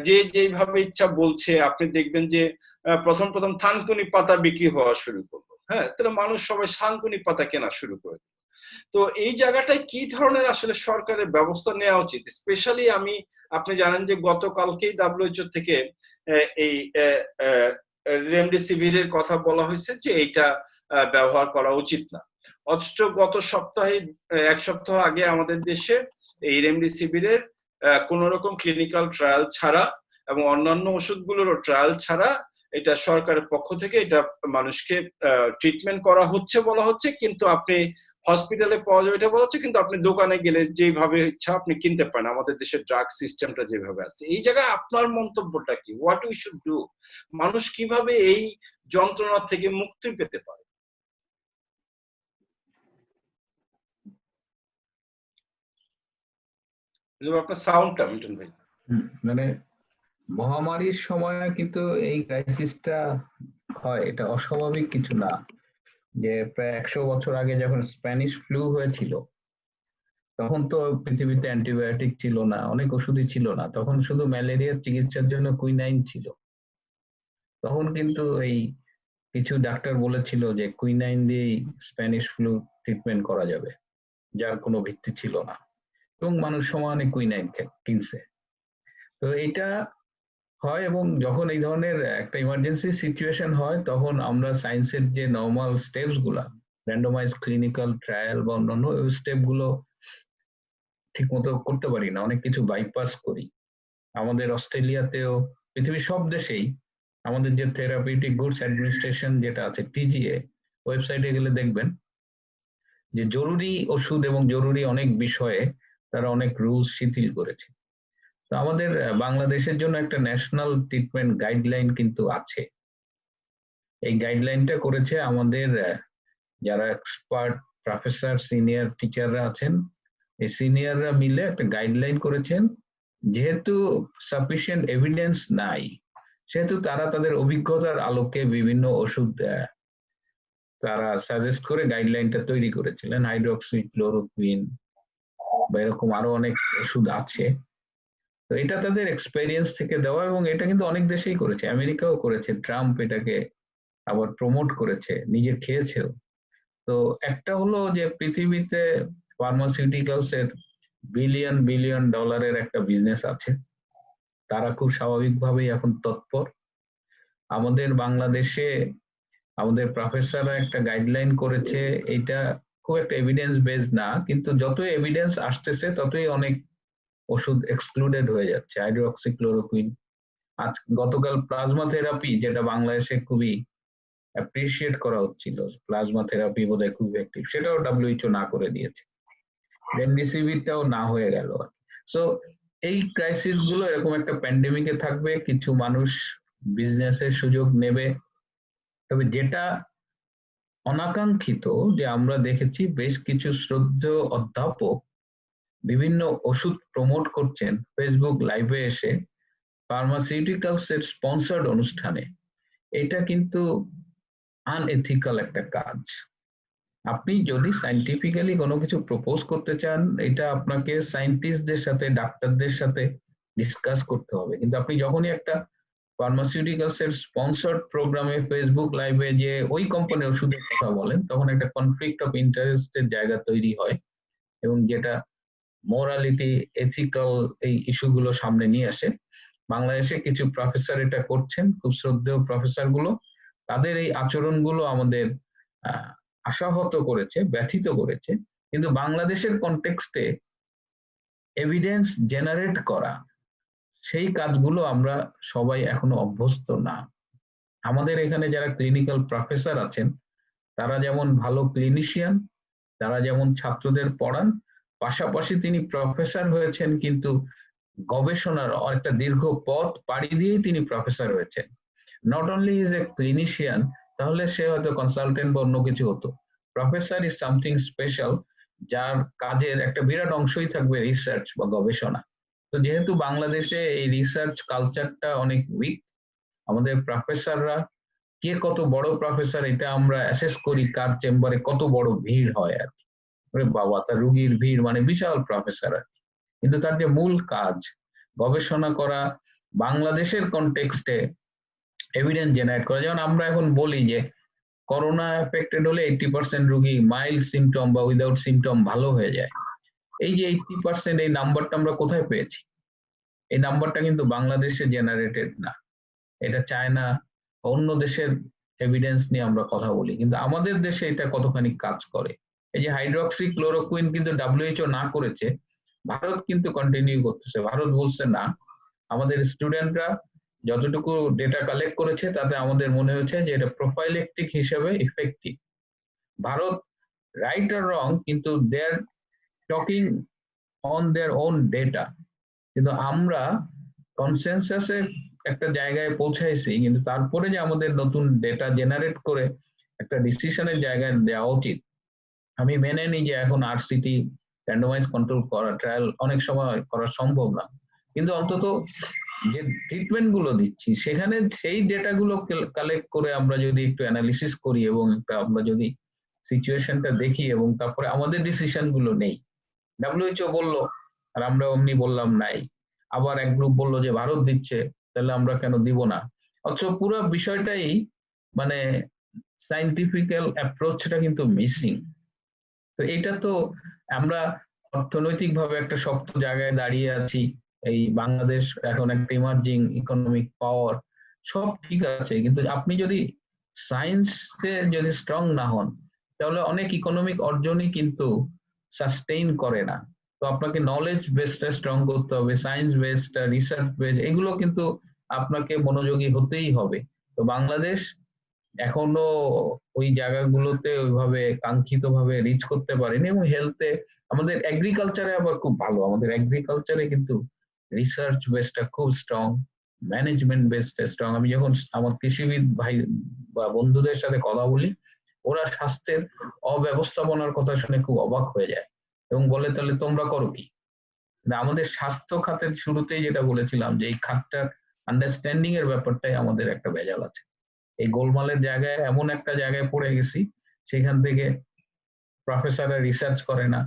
যে যেভাবে ইচ্ছা বলছে, আপনি দেখবেন যে প্রথম থানকুনি পাতা বিক্রি হওয়া শুরু করলো। হ্যাঁ, তাহলে মানুষ সবাই থানকুনি পাতা কেনা শুরু করে। তো এই জায়গাটায় কি ধরনের আসলে সরকারের ব্যবস্থা নেওয়া উচিত? স্পেশালি আপনি জানেন যে গতকালকেই WHO থেকে এই রেমডেসিভিরের কথা বলা হয়েছে যে এইটা ব্যবহার করা উচিত না। অথচ গত সপ্তাহে, 1 সপ্তাহ আগে আমাদের দেশে এই রেমডেসিভিরের কোন রকম ক্লিনিক্যাল ট্রায়াল ছাড়া এবং অন্যান্য ওষুধগুলোরও ট্রায়াল ছাড়া এটা সরকারের পক্ষ থেকে এটা মানুষকে ট্রিটমেন্ট করা হচ্ছে বলা হচ্ছে, কিন্তু আপনি হসপিটালে পাওয়া যাবে এটা বলা হচ্ছে, কিন্তু আপনি দোকানে গেলে যেভাবে ইচ্ছা আপনি কিনতে পারেন। আমাদের দেশের ড্রাগ সিস্টেমটা যেভাবে আছে, এই জায়গায় আপনার মন্তব্যটা কি? What we should do? মানুষ কিভাবে এই যন্ত্রণা থেকে মুক্তি পেতে পারে? আপনার সাউন্ডটা মিটন ভাই। মানে মহামারীর সময় কিন্তু এই ক্রাইসিসটা হয়, এটা অস্বাভাবিক কিছু না। যে প্রায় 100 বছর আগে যখন স্প্যানিশ ফ্লু হয়েছিল, তখন তো পৃথিবীতে অ্যান্টিবায়োটিক ছিল না, অনেক ওষুধই ছিল না, তখন শুধু ম্যালেরিয়ার চিকিৎসার জন্য কুইনাইন ছিল। তখন কিন্তু এই কিছু ডাক্তার বলেছিল যে কুইনাইন দিয়েই স্প্যানিশ ফ্লু ট্রিটমেন্ট করা যাবে, যার কোনো ভিত্তি ছিল না, এবং মানুষ সমানে কুইনাইন কিনছে। তো এটা হয়, এবং যখন এই ধরনের একটা ইমার্জেন্সি সিচুয়েশন হয়, তখন আমরা সায়েন্সের যে নর্মাল স্টেপস গুলা, র্যান্ডমাইজ ক্লিনিক্যাল ট্রায়াল বা অন্যান্য স্টেপ গুলো ঠিক মতো করতে পারি না, অনেক কিছু বাইপাস করি। আমাদের অস্ট্রেলিয়াতেও, পৃথিবীর সব দেশেই আমাদের যে থেরাপিউটিক গুডস অ্যাডমিনিস্ট্রেশন যেটা আছে, টিজিএ, ওয়েবসাইটে গেলে দেখবেন যে জরুরি ওষুধ এবং জরুরি অনেক বিষয়ে তারা অনেক রুলস শিথিল করেছে। তো আমাদের বাংলাদেশের জন্য একটা ন্যাশনাল ট্রিটমেন্ট গাইডলাইন কিন্তু আছে। এই গাইডলাইনটা করেছে আমাদের যারা এক্সপার্ট প্রফেসর, সিনিয়র টিচাররা আছেন, এই সিনিয়ররা মিলে একটা গাইডলাইন করেছেন। যেহেতু সাফিসিয়েন্ট এভিডেন্স নাই, সেহেতু তারা তাদের অভিজ্ঞতার আলোকে বিভিন্ন ওষুধ তারা সাজেস্ট করে গাইডলাইনটা তৈরি করেছিলেন। হাইড্রোক্সিক্লোরোকুইন বা এরকম আরো অনেক ওষুধ আছে। তো এটা তাদের এক্সপেরিয়েন্স থেকে দেওয়া, এবং এটা কিন্তু অনেক দেশেই করেছে, আমেরিকাও করেছে, ট্রাম্প এটাকে আবার প্রমোট করেছে, নিজে খেয়েছেও। তো একটা হলো যে পৃথিবীতে ফার্মাসিউটিক্যালস এর বিলিয়ন বিলিয়ন ডলারের একটা বিজনেস আছে, তারা খুব স্বাভাবিকভাবেই এখন তৎপর। আমাদের বাংলাদেশে আমাদের প্রফেসররা একটা গাইডলাইন করেছে, এটা খুব একটা এভিডেন্স বেসড না, কিন্তু যতই এভিডেন্স আসতেছে ততই অনেক ওষুধ এক্সক্লুডেড হয়ে যাচ্ছে। হাইড্রোক্সিক্লোরোকুইন, গতকাল প্লাজমা থেরাপি, যেটা বাংলাদেশে খুবই অ্যাপ্রিসিয়েট করা হচ্ছিল, প্লাজমা থেরাপি বোধহয় খুব অ্যাক্টিভ, সেটাও WHO না করে দিয়েছে, রেমডেসিভিরটাও না হয়ে গেল। সো এই ক্রাইসিস গুলো এরকম একটা প্যান্ডেমিকে থাকবে, কিছু মানুষ বিজনেসের সুযোগ নেবে। তবে যেটা অনাকাঙ্ক্ষিত, যে আমরা দেখেছি বেশ কিছু শ্রদ্ধেয় অধ্যাপক বিভিন্ন ওষুধ প্রমোট করছেন ফেসবুক লাইভে এসে, ফার্মাসিউটিক্যালস এর স্পন্সর্ড অনুষ্ঠানে। এটা কিন্তু আনএথিক্যাল একটা কাজ। আপনি যদি সাইন্টিফিক্যালি কোনো কিছু প্রপোজ করতে চান, এটা আপনাকে সায়েন্টিস্টদের সাথে, ডাক্তারদের সাথে ডিসকাস করতে হবে। কিন্তু আপনি যখনই একটা ফার্মাসিউটিক্যালস এর স্পন্সর্ড প্রোগ্রামে ফেসবুক লাইভে যে ওই কোম্পানির ওষুধের কথা বলেন, তখন একটা কনফ্লিক্ট অফ ইন্টারেস্টের জায়গা তৈরি হয়, এবং যেটা মোরালিটি, এথিক্যাল এই ইস্যুগুলো সামনে নিয়ে আসে। বাংলাদেশে কিছু প্রফেসর এটা করছেন, খুব শ্রদ্ধেয় প্রফেসর গুলো, তাদের এই আচরণগুলো আমাদের আশাহত করেছে, ব্যথিত করেছে। কিন্তু বাংলাদেশের কনটেক্সটে এভিডেন্স জেনারেট করা, সেই কাজগুলো আমরা সবাই এখনো অভ্যস্ত না। আমাদের এখানে যারা ক্লিনিক্যাল প্রফেসর আছেন, তারা যেমন ভালো ক্লিনিশিয়ান, তারা যেমন ছাত্রদের পড়ান, পাশাপাশি তিনি প্রফেসর হয়েছেন, কিন্তু গবেষণার একটা দীর্ঘ পথ পাড়ি দিয়েই তিনি প্রফেসর হয়েছেন। Not only is a clinician, তাহলে সে হয়তো কনসালটেন্ট বা অন্য কিছু হতো। প্রফেসর ইজ সামথিং স্পেশাল, যার কাজের একটা বিরাট অংশই থাকবে রিসার্চ বা গবেষণা। তো যেহেতু বাংলাদেশে এই রিসার্চ কালচারটা অনেক উইক, আমাদের প্রফেসররা কে কত বড় প্রফেসর এটা আমরা অ্যাসেস করি কার চেম্বারে কত বড় ভিড় হয় আর কি। বাবা, তার রুগীর ভিড় মানে বিশাল প্রফেসর আর কি। কিন্তু তার যে মূল কাজ, গবেষণা করা, বাংলাদেশের কনটেক্সটে এভিডেন্স জেনারেট করা, যেমন আমরা এখন বলি যে করোনা এফেক্টেড হলে 80% রুগী মাইল্ড সিমটম বা উইদাউট সিমটম ভালো হয়ে যায়। এই যে 80%, এই নাম্বারটা আমরা কোথায় পেয়েছি? এই নাম্বারটা কিন্তু বাংলাদেশে জেনারেটেড না, এটা চায়না, অন্য দেশের এভিডেন্স নিয়ে আমরা কথা বলি, কিন্তু আমাদের দেশে এটা কতখানি কাজ করে। এই যে হাইড্রোক্সিক্লোরোকুইন কিন্তু WHO না করেছে, ভারত কিন্তু কন্টিনিউ করতেছে। ভারত বলছে না, আমাদের স্টুডেন্টরা যতটুকু ডেটা কালেক্ট করেছে তাতে আমাদের মনে হয়েছে যে এটা প্রোফাইলেকটিক হিসেবে ইফেক্টিভ। ভারত রাইট আর রং, কিন্তু they are talking on their own data. কিন্তু আমরা কনসেনসাসে একটা জায়গায় পৌঁছাইছি, কিন্তু তারপরে যে আমাদের নতুন ডেটা জেনারেট করে একটা ডিসিশনের জায়গায় দেওয়া উচিত। আমি মেনে নিই যে এখন RCT র্যান্ডমাইজ কন্ট্রোল করা ট্রায়াল অনেক সময় করা সম্ভব না, কিন্তু অন্তত যে ট্রিটমেন্ট গুলো দিচ্ছি সেখানে সেই ডেটাগুলো কালেক্ট করে আমরা যদি একটু অ্যানালিসিস করি এবং আমরা যদি সিচুয়েশনটা দেখি এবং তারপরে আমাদের ডিসিশন গুলো নেই। WHO বললো আর আমরা অমনি বললাম নাই, আবার এক গ্রুপ বললো যে ভারত দিচ্ছে তাহলে আমরা কেন দিব না, অথচ পুরো বিষয়টাই মানে সাইন্টিফিক্যাল অ্যাপ্রোচটা কিন্তু মিসিং। তো এটা তো আমরা অর্থনৈতিকভাবে একটা শক্ত জায়গায় দাঁড়িয়ে আছি, এই বাংলাদেশ এখন একটা ইমার্জিং ইকোনমিক পাওয়ার, সব ঠিক আছে, কিন্তু আপনি যদি সায়েন্সে যদি স্ট্রং না হন তাহলে অনেক ইকোনমিক অর্জনই কিন্তু সাস্টেইন করে না। তো আপনাকে নলেজ বেসটা স্ট্রং করতে হবে, সায়েন্স বেসটা, রিসার্চ বেস, এগুলো কিন্তু আপনাকে মনোযোগী হতেই হবে। তো বাংলাদেশ এখনো ওই জায়গাগুলোতে ওইভাবে কাঙ্ক্ষিত ভাবে রিচ করতে পারেনি। এবং হেলথে আমাদের এগ্রিকালচারে আবার খুব ভালো, আমাদের এগ্রিকালচারে কিন্তু রিসার্চ বেসটা খুব স্ট্রং, ম্যানেজমেন্ট বেসটা স্ট্রং। আমি যখন আমার কৃষিবিদ ভাই বা বন্ধুদের সাথে কথা বলি, ওরা স্বাস্থ্যের অব্যবস্থাপনার কথা শুনে খুব অবাক হয়ে যায় এবং বলে তাহলে তোমরা করো কি। আমাদের স্বাস্থ্য খাতের শুরুতেই যেটা বলেছিলাম যে এই খাতটার আন্ডারস্ট্যান্ডিং এর ব্যাপারটাই আমাদের একটা ভেজাল আছে। এই গোলমালের জায়গায় এমন একটা জায়গায় পড়ে গেছি, সেখান থেকে প্রফেসররা রিসার্চ করে না।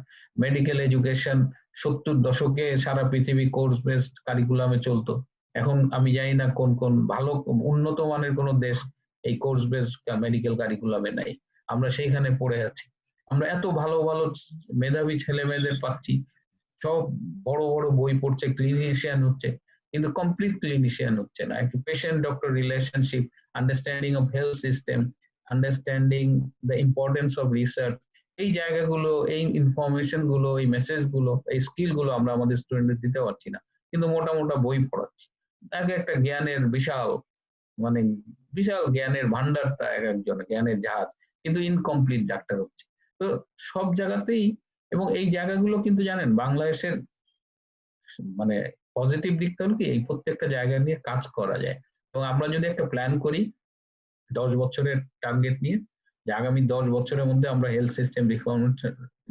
মেডিকেল এডুকেশন 70 দশকে সারা পৃথিবী কোর্স বেসড কারিকুলামে চলতো, এখন আমি জানি না কোন কোন ভালো উন্নত মানের কোন দেশ এই কোর্স বেসড মেডিকেল কারিকুলামে নাই, আমরা সেইখানে পড়ে আছি। আমরা এত ভালো ভালো মেধাবী ছেলে মেয়েদের পাচ্ছি, সব বড় বড় বই পড়ছে, ক্লিনিশিয়ান হচ্ছে, কিন্তু কমপ্লিট ক্লিনিশিয়ান হচ্ছে না। একটু patient doctor relationship, understanding of health system, understanding the importance of research, এই জায়গাগুলো, এই ইনফরমেশন গুলো, এই মেসেজ গুলো, এই স্কিল গুলো আমরা আমাদের স্টুডেন্টদের দিতে পারছি না, কিন্তু মোটা মোটা বই পড়াচ্ছি। আগে একটা জ্ঞানের বিশাল মানে বিশাল জ্ঞানের ভান্ডারটা এক একজন জ্ঞানের জাহাজ, কিন্তু ইনকমপ্লিট ডাক্তার হচ্ছে। তো সব জায়গাতেই, এবং এই জায়গাগুলো কিন্তু জানেন বাংলাদেশের মানে পজিটিভ দিকটা হলো কি, এই প্রত্যেকটা জায়গা নিয়ে কাজ করা যায়। এবং আমরা যদি একটা প্ল্যান করি 10 বছরের টার্গেট নিয়ে, যে আগামী 10 বছরের মধ্যে আমরা হেলথ সিস্টেম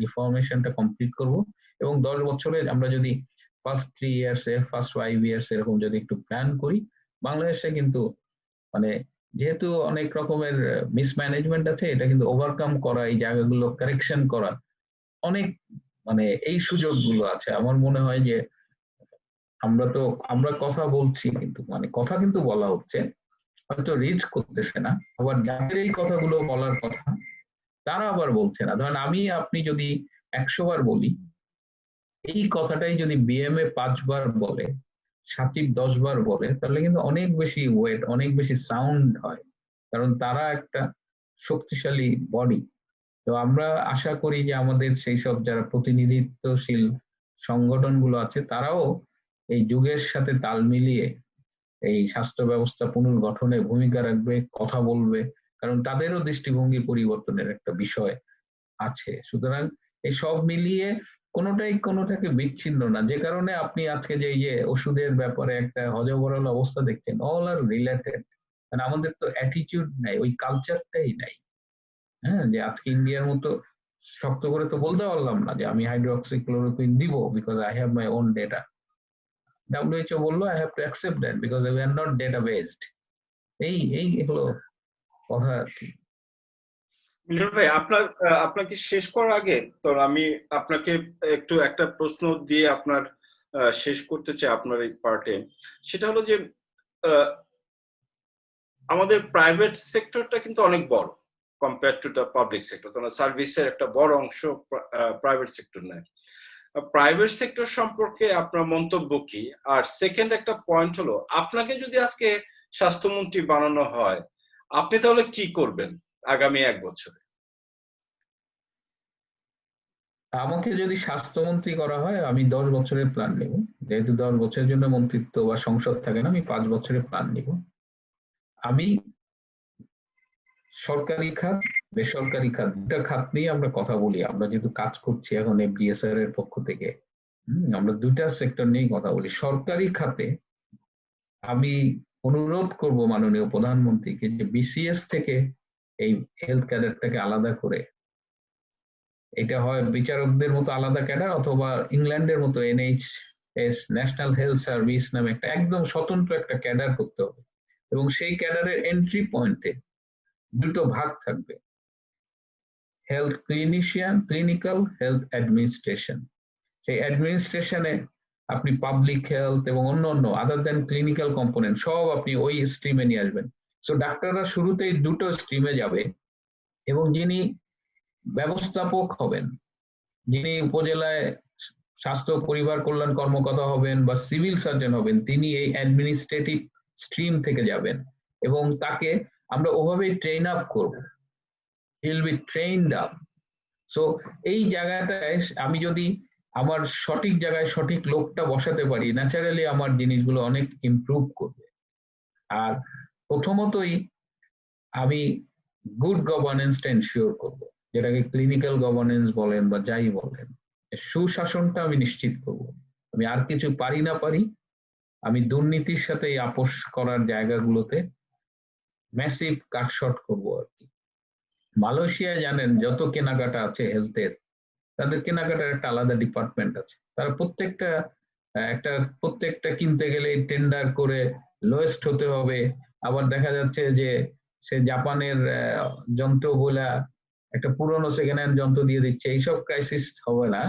রিফর্মেশনটা কমপ্লিট করব, এবং 10 বছরে আমরা যদি ফার্স্ট 3 ইয়ার্সে, ফার্স্ট 5 ইয়ার্স এরকম যদি একটু প্ল্যান করি, বাংলাদেশে কিন্তু মানে যেহেতু অনেক রকমের মিসম্যানেজমেন্ট আছে, এটা কিন্তু ওভারকাম করা, এই জায়গাগুলো কারেকশন করা অনেক মানে এই সুযোগগুলো আছে। আমার মনে হয় যে আমরা কথা বলছি, কিন্তু মানে কথা কিন্তু বলা হচ্ছে, হয়তো রিচ করতেছে না, আবার যাদের এই কথাগুলো বলার কথা তারা আবার বলছে না। ধরেন আপনি যদি 100 বার বলি, এই কথাটাই যদি বিএমএ 5 বার বলে, সাচিব 10 বার বলে, তাহলে কিন্তু অনেক বেশি ওয়েট, অনেক বেশি সাউন্ড হয়, কারণ তারা একটা শক্তিশালী বডি। তো আমরা আশা করি যে আমাদের সেই সব যারা প্রতিনিধিত্বশীল সংগঠনগুলো আছে, তারাও এই যুগের সাথে তাল মিলিয়ে এই স্বাস্থ্য ব্যবস্থা পুনর্গঠনে ভূমিকা রাখবে, কথা বলবে, কারণ তাদেরও দৃষ্টিভঙ্গি পরিবর্তনের একটা বিষয় আছে। সুতরাং এই সব মিলিয়ে কোনোটাই কোনোটাকে বিচ্ছিন্ন না, যে কারণে আপনি আজকে যে এই যে ওষুধের ব্যাপারে একটা হযবরল অবস্থা দেখছেন, অল আর রিলেটেড। মানে আমাদের তো অ্যাটিটিউড নাই, ওই কালচারটাই নাই। হ্যাঁ, যে আজকে ইন্ডিয়ার মতো শক্ত করে তো বলতে পারলাম না যে আমি হাইড্রোক্সিক্লোরোকুইন দিব because I have my own data. WHO বললো I have to accept that because we are not data based. এই হলো কথা আর কি। মিলন ভাই, আপনাকে শেষ করার আগে তো আমি আপনাকে একটু একটা প্রশ্ন দিয়ে আপনার শেষ করতে চাই আপনার এই পার্টে। সেটা হলো যে আমাদের প্রাইভেট সেক্টরটা কিন্তু অনেক বড় compare to the public sector, তোমরা সার্ভিসের একটা বড় অংশ প্রাইভেট সেক্টর নেয়। প্রাইভেট সেক্টর সম্পর্কে আপনার মন্তব্য কি? আর সেকেন্ড একটা পয়েন্ট হলো, আপনাকে যদি আজকে স্বাস্থ্যমন্ত্রী বানানো হয়, আপনি তাহলে কি করবেন আগামী 1 বছরে? আমাকে যদি স্বাস্থ্যমন্ত্রী করা হয়, আমি 10 বছরের প্ল্যান নিব। যেহেতু 10 বছরের জন্য মন্ত্রিত্ব বা সংসদ থাকে না, আমি 5 বছরের প্ল্যান নিব। আমি সরকারি খাত, বেসরকারি খাত, দুটা খাত নিয়ে আমরা কথা বলি। আমরা যেহেতু কাজ করছি এখন FDSR এর পক্ষ থেকে, আমরা দুটা সেক্টর নিয়েই কথা বলি। সরকারি খাতে আমি অনুরোধ করব মাননীয় প্রধানমন্ত্রীকে যে BCS থেকে এই হেলথ ক্যাডারটাকে আলাদা করে এটা হয় বিচারকদের মতো আলাদা ক্যাডার, অথবা ইংল্যান্ডের মতো NHS ন্যাশনাল হেলথ সার্ভিস নামে একটা একদম স্বতন্ত্র একটা ক্যাডার করতে হবে। এবং সেই ক্যাডারের এন্ট্রি পয়েন্টে দুটো ভাগ থাকবে, health clinician, clinical health administration. সেই অ্যাডমিনিস্ট্রেশনে আপনি পাবলিক হেলথ এবং অন্য আদার দেন ক্লিনিক্যাল কম্পোনেন্ট সব আপনি ওই স্ট্রিমে নিয়ে আসবেন। সো ডাক্তাররা শুরুতেই দুটো স্ট্রিমে যাবে, এবং যিনি ব্যবস্থাপক হবেন, যিনি উপজেলায় স্বাস্থ্য পরিবার কল্যাণ কর্মকর্তা হবেন বা সিভিল সার্জন হবেন, তিনি এই অ্যাডমিনিস্ট্রেটিভ স্ট্রিম থেকে যাবেন, এবং তাকে আমরা ওভাবেই ট্রেন আপ করব। He will be trained up. So এই জায়গাটায় আমি যদি আমার সঠিক জায়গায় সঠিক লোকটা বসাতে পারি, ন্যাচারালি আমার জিনিসগুলো অনেক ইমপ্রুভ করবে। আর প্রথমতই আমি গুড গভর্নেন্সটা এনশিওর করব, যেটাকে ক্লিনিক্যাল গভর্নেন্স বলেন বা যাই বলেন, সুশাসনটা আমি নিশ্চিত করব। আমি আর কিছু পারি না পারি, আমি দুর্নীতির সাথে আপোষ করার জায়গাগুলোতে ম্যাসিভ কাটশট করব আর কি। মালয়েশিয়ায় জানেন যত কেনাকাটা আছে হেলথের, তাদের কেনাকাটার একটা আলাদা ডিপার্টমেন্ট আছে। তারা প্রত্যেকটা কিনতে গেলে টেন্ডার করে লোয়েস্ট হতে হবে। আবার দেখা যাচ্ছে যে সে জাপানের যন্ত্র বলে একটা পুরনো সেকেন্ড হ্যান্ড যন্ত্র দিয়ে দিচ্ছে। এইসব ক্রাইসিস হবে না,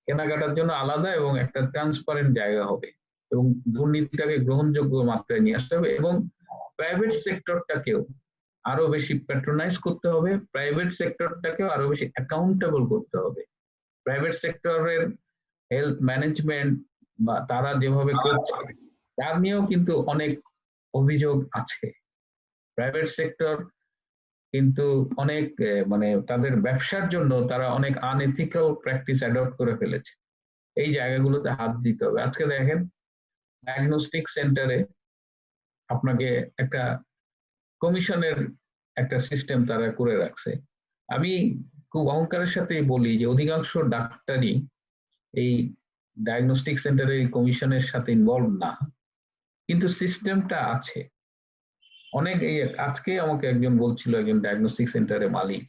কেনাকাটার জন্য আলাদা এবং একটা ট্রান্সপারেন্ট জায়গা হবে, এবং দুর্নীতিটাকে গ্রহণযোগ্য মাত্রায় নিয়ে আসতে হবে, এবং প্রাইভেট সেক্টরটাকেও আরো বেশি প্যাট্রোনাইজ করতে হবে, প্রাইভেট সেক্টরটাকেও আরো বেশি অ্যাকাউন্টেবল করতে হবে। প্রাইভেট সেক্টরের হেলথ ম্যানেজমেন্ট বা তারা যেভাবে করছে তার নিয়েও কিন্তু অনেক অভিযোগ আছে। প্রাইভেট সেক্টর কিন্তু অনেক মানে তাদের ব্যবসার জন্য তারা অনেক আনএথিক্যাল প্র্যাকটিস অ্যাডপ্ট করে ফেলেছে। এই জায়গাগুলোতে হাত দিতে হবে। আজকে দেখেন ডায়াগনস্টিক সেন্টারে আপনাকে একটা কমিশনের একটা সিস্টেম তারা করে রাখছে। আমি খুব অহংকারের সাথে বলি যে অধিকাংশ ডাক্তারই এই ডায়াগনস্টিক সেন্টারের কমিশনের সাথে ইনভলভ না, কিন্তু সিস্টেমটা আছে। অনেক এই আজকে আমাকে একজন বলছিল, একজন ডায়াগনস্টিক সেন্টারের মালিক,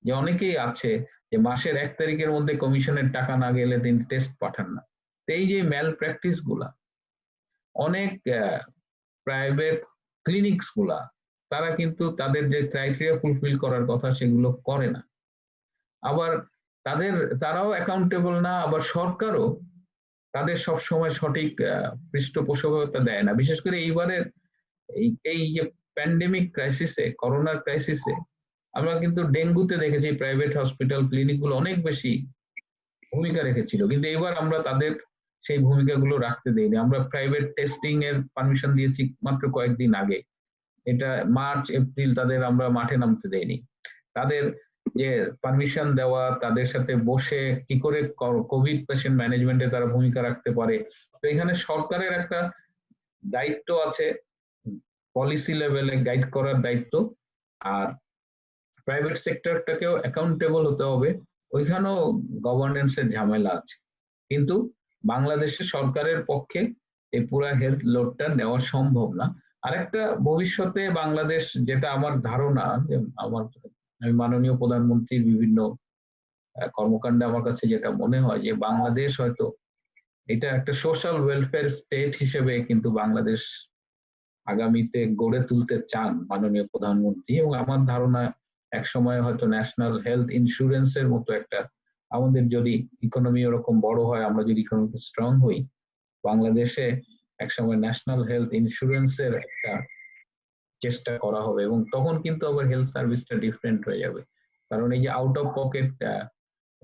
যে অনেকেই আছে যে মাসের 1 তারিখের মধ্যে কমিশনের টাকা না গেলে তিনি টেস্ট পাঠান না। তো এই যে ম্যাল প্র্যাকটিস গুলা, অনেক প্রাইভেট ক্লিনিকস গুলা তারা কিন্তু তাদের যে ক্রাইটেরিয়া ফুলফিল করার কথা সেগুলো করে না। আবার তারাও অ্যাকাউন্টেবল না, আবার সরকারও তাদের সব সময় সঠিক পৃষ্ঠপোষকতা দেয় না। বিশেষ করে এইবারের এই যে প্যান্ডেমিক ক্রাইসিসে, করোনার ক্রাইসিসে আমরা কিন্তু ডেঙ্গুতে দেখেছি প্রাইভেট হসপিটাল ক্লিনিক গুলো অনেক বেশি ভূমিকা রেখেছিল, কিন্তু এবার আমরা তাদের সেই ভূমিকাগুলো রাখতে দেইনি। আমরা প্রাইভেট টেস্টিং এর পারমিশন দিয়েছি মাত্র কয়েকদিন আগে, এটা মার্চ এপ্রিল তাদের আমরা মাঠে নামতে দেইনি। তাদের যে পারমিশন দেওয়া, তাদের সাথে বসে কি করে কোভিড পেশেন্ট ম্যানেজমেন্টে তারা ভূমিকা রাখতে পারে, তো এখানে সরকারের একটা দায়িত্ব আছে, পলিসি লেভেলে গাইড করার দায়িত্ব, আর প্রাইভেট সেক্টরটাকেও অ্যাকাউন্টেবল হতে হবে। ওইখানেও গভর্নেন্সের ঝামেলা আছে, কিন্তু বাংলাদেশে সরকারের পক্ষে এই পুরা হেলথ লোডটা নেওয়া সম্ভব না। আরেকটা ভবিষ্যতে বাংলাদেশ, যেটা আমার ধারণা, যে আমি মাননীয় প্রধানমন্ত্রীর বিভিন্ন কর্মকাণ্ডে আমার কাছে যেটা মনে হয়, যে বাংলাদেশ হয়তো এটা একটা সোশ্যাল ওয়েলফেয়ার স্টেট হিসেবে কিন্তু বাংলাদেশ আগামীতে গড়ে তুলতে চান মাননীয় প্রধানমন্ত্রী। এবং আমার ধারণা একসময় হয়তো ন্যাশনাল হেলথ ইন্স্যুরেন্সের মতো একটা, আমাদের যদি ইকোনমি ওরকম বড় হয়, আমরা যদি ইকোনমি স্ট্রং হই, বাংলাদেশে একসময় ন্যাশনাল হেলথ ইন্স্যুরেন্সের একটা চেষ্টা করা হবে, এবং তখন কিন্তু আবার হেলথ সার্ভিসটা ডিফারেন্ট হয়ে যাবে। কারণ এই যে আউট অফ পকেট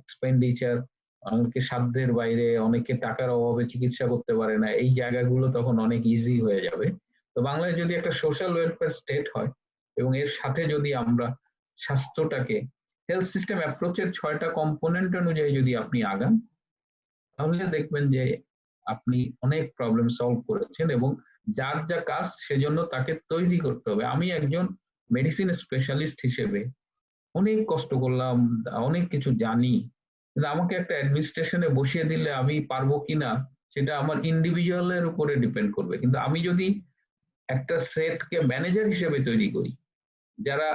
এক্সপেন্ডিচার, অনেকে সাধ্যের বাইরে, অনেকে টাকার অভাবে চিকিৎসা করতে পারে না, এই জায়গাগুলো তখন অনেক ইজি হয়ে যাবে। তো বাংলাদেশ যদি একটা সোশ্যাল ওয়েলফেয়ার স্টেট হয়, এবং এর সাথে যদি আমরা স্বাস্থ্যটাকে হেলথ সিস্টেম অ্যাপ্রোচের 6টা কম্পোনেন্ট অনুযায়ী যদি আপনি আগান, তাহলে দেখবেন যে আপনি অনেক প্রবলেম সলভ করেছেন, এবং যার যা কাজ সেজন্য তাকে তৈরি করতে হবে। আমি একজন মেডিসিন স্পেশালিস্ট হিসেবে অনেক কষ্ট করলাম, অনেক কিছু জানি, কিন্তু আমাকে একটা অ্যাডমিনিস্ট্রেশনে বসিয়ে দিলে আমি পারবো কিনা সেটা আমার ইন্ডিভিজুয়ালের উপরে ডিপেন্ড করবে। কিন্তু আমি যদি একটা সেটকে ম্যানেজার হিসেবে তৈরি করি, যারা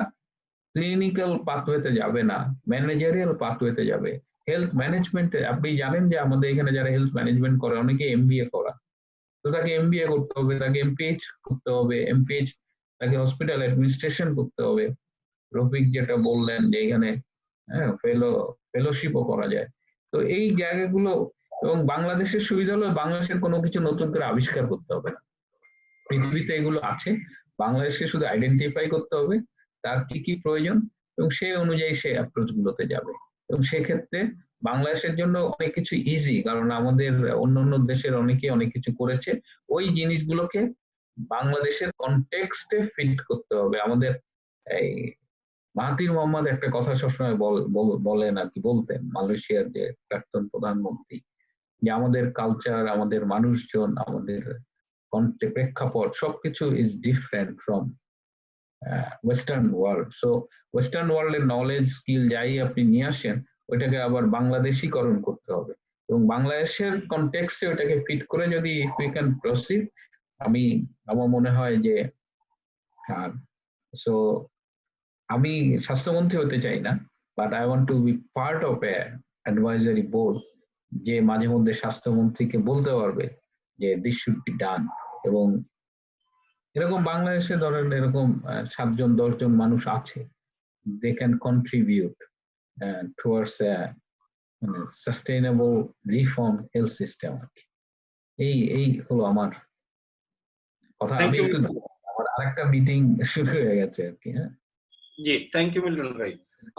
ক্লিনিক্যাল পাথওয়েতে যাবে না, ম্যানেজারিয়াল পাথওয়েতে যাবে, হেলথ ম্যানেজমেন্টে আপনি জানেন যে আমাদের এখানে যারা হেলথ ম্যানেজমেন্ট করে অনেকে এমবিএ করা, তো তাকে এমবিএ করতে হবে, তাকে এমপিএইচ করতে হবে, এমপিএইচ তাকে হসপিটাল অ্যাডমিনিস্ট্রেশন করতে হবে। রফিক যেটা বললেন যে এখানে ফেলোশিপও করা যায়। তো এই জায়গাগুলো, এবং বাংলাদেশের সুবিধা হলো বাংলাদেশের কোনো কিছু নতুন করে আবিষ্কার করতে হবে না, পৃথিবীতে এগুলো আছে, বাংলাদেশকে শুধু আইডেন্টিফাই করতে হবে তার কি কি প্রয়োজন এবং সেই অনুযায়ী সে অ্যাপ্রোচ গুলোতে যাবে। এবং সেক্ষেত্রে বাংলাদেশের জন্য অনেক কিছু ইজি, কারণ আমাদের অন্যান্য দেশের অনেকে অনেক কিছু করেছে, ওই জিনিসগুলোকে বাংলাদেশের কনটেক্সটে ফিট করতে হবে। আমাদের এই মাহাথির মোহাম্মদ একটা কথা সবসময় বলেন আর কি, বলতেন, মালয়েশিয়ার যে প্রাক্তন প্রধানমন্ত্রী, যে আমাদের কালচার, আমাদের মানুষজন, আমাদের প্রেক্ষাপট সবকিছু is different from western world. So western ওয়ার্ল্ডের নলেজ স্কিল যাই আপনি নিয়ে আসেন, ওইটাকে আবার বাংলাদেশীকরণ করতে হবে এবং বাংলাদেশের কনটেক্সটে ওইটাকে ফিট করে যদি উই ক্যান প্রসিড, আমার মনে হয় যে সো আমি স্বাস্থ্যমন্ত্রী হতে চাই না, but I want to be part of a advisory board যে মাঝে মধ্যে স্বাস্থ্যমন্ত্রীকে বলতে পারবে যে দিস শুড বি ডান। এবং এরকম বাংলাদেশে ধরেন এরকম 7 জন 10 জন মানুষ আছে, দে ক্যান কন্ট্রিবিউট টুয়ার্ডস মানে সাস্টেইনেবল রিফর্ম হেলথ সিস্টেম আর কি। এই হলো আমার কথা। Thank আমি you. একটু, আমার আরেকটা মিটিং শুরু হয়ে গেছে আর কি। হ্যাঁ, জি, থ্যাংক ইউ মিলন ভাই।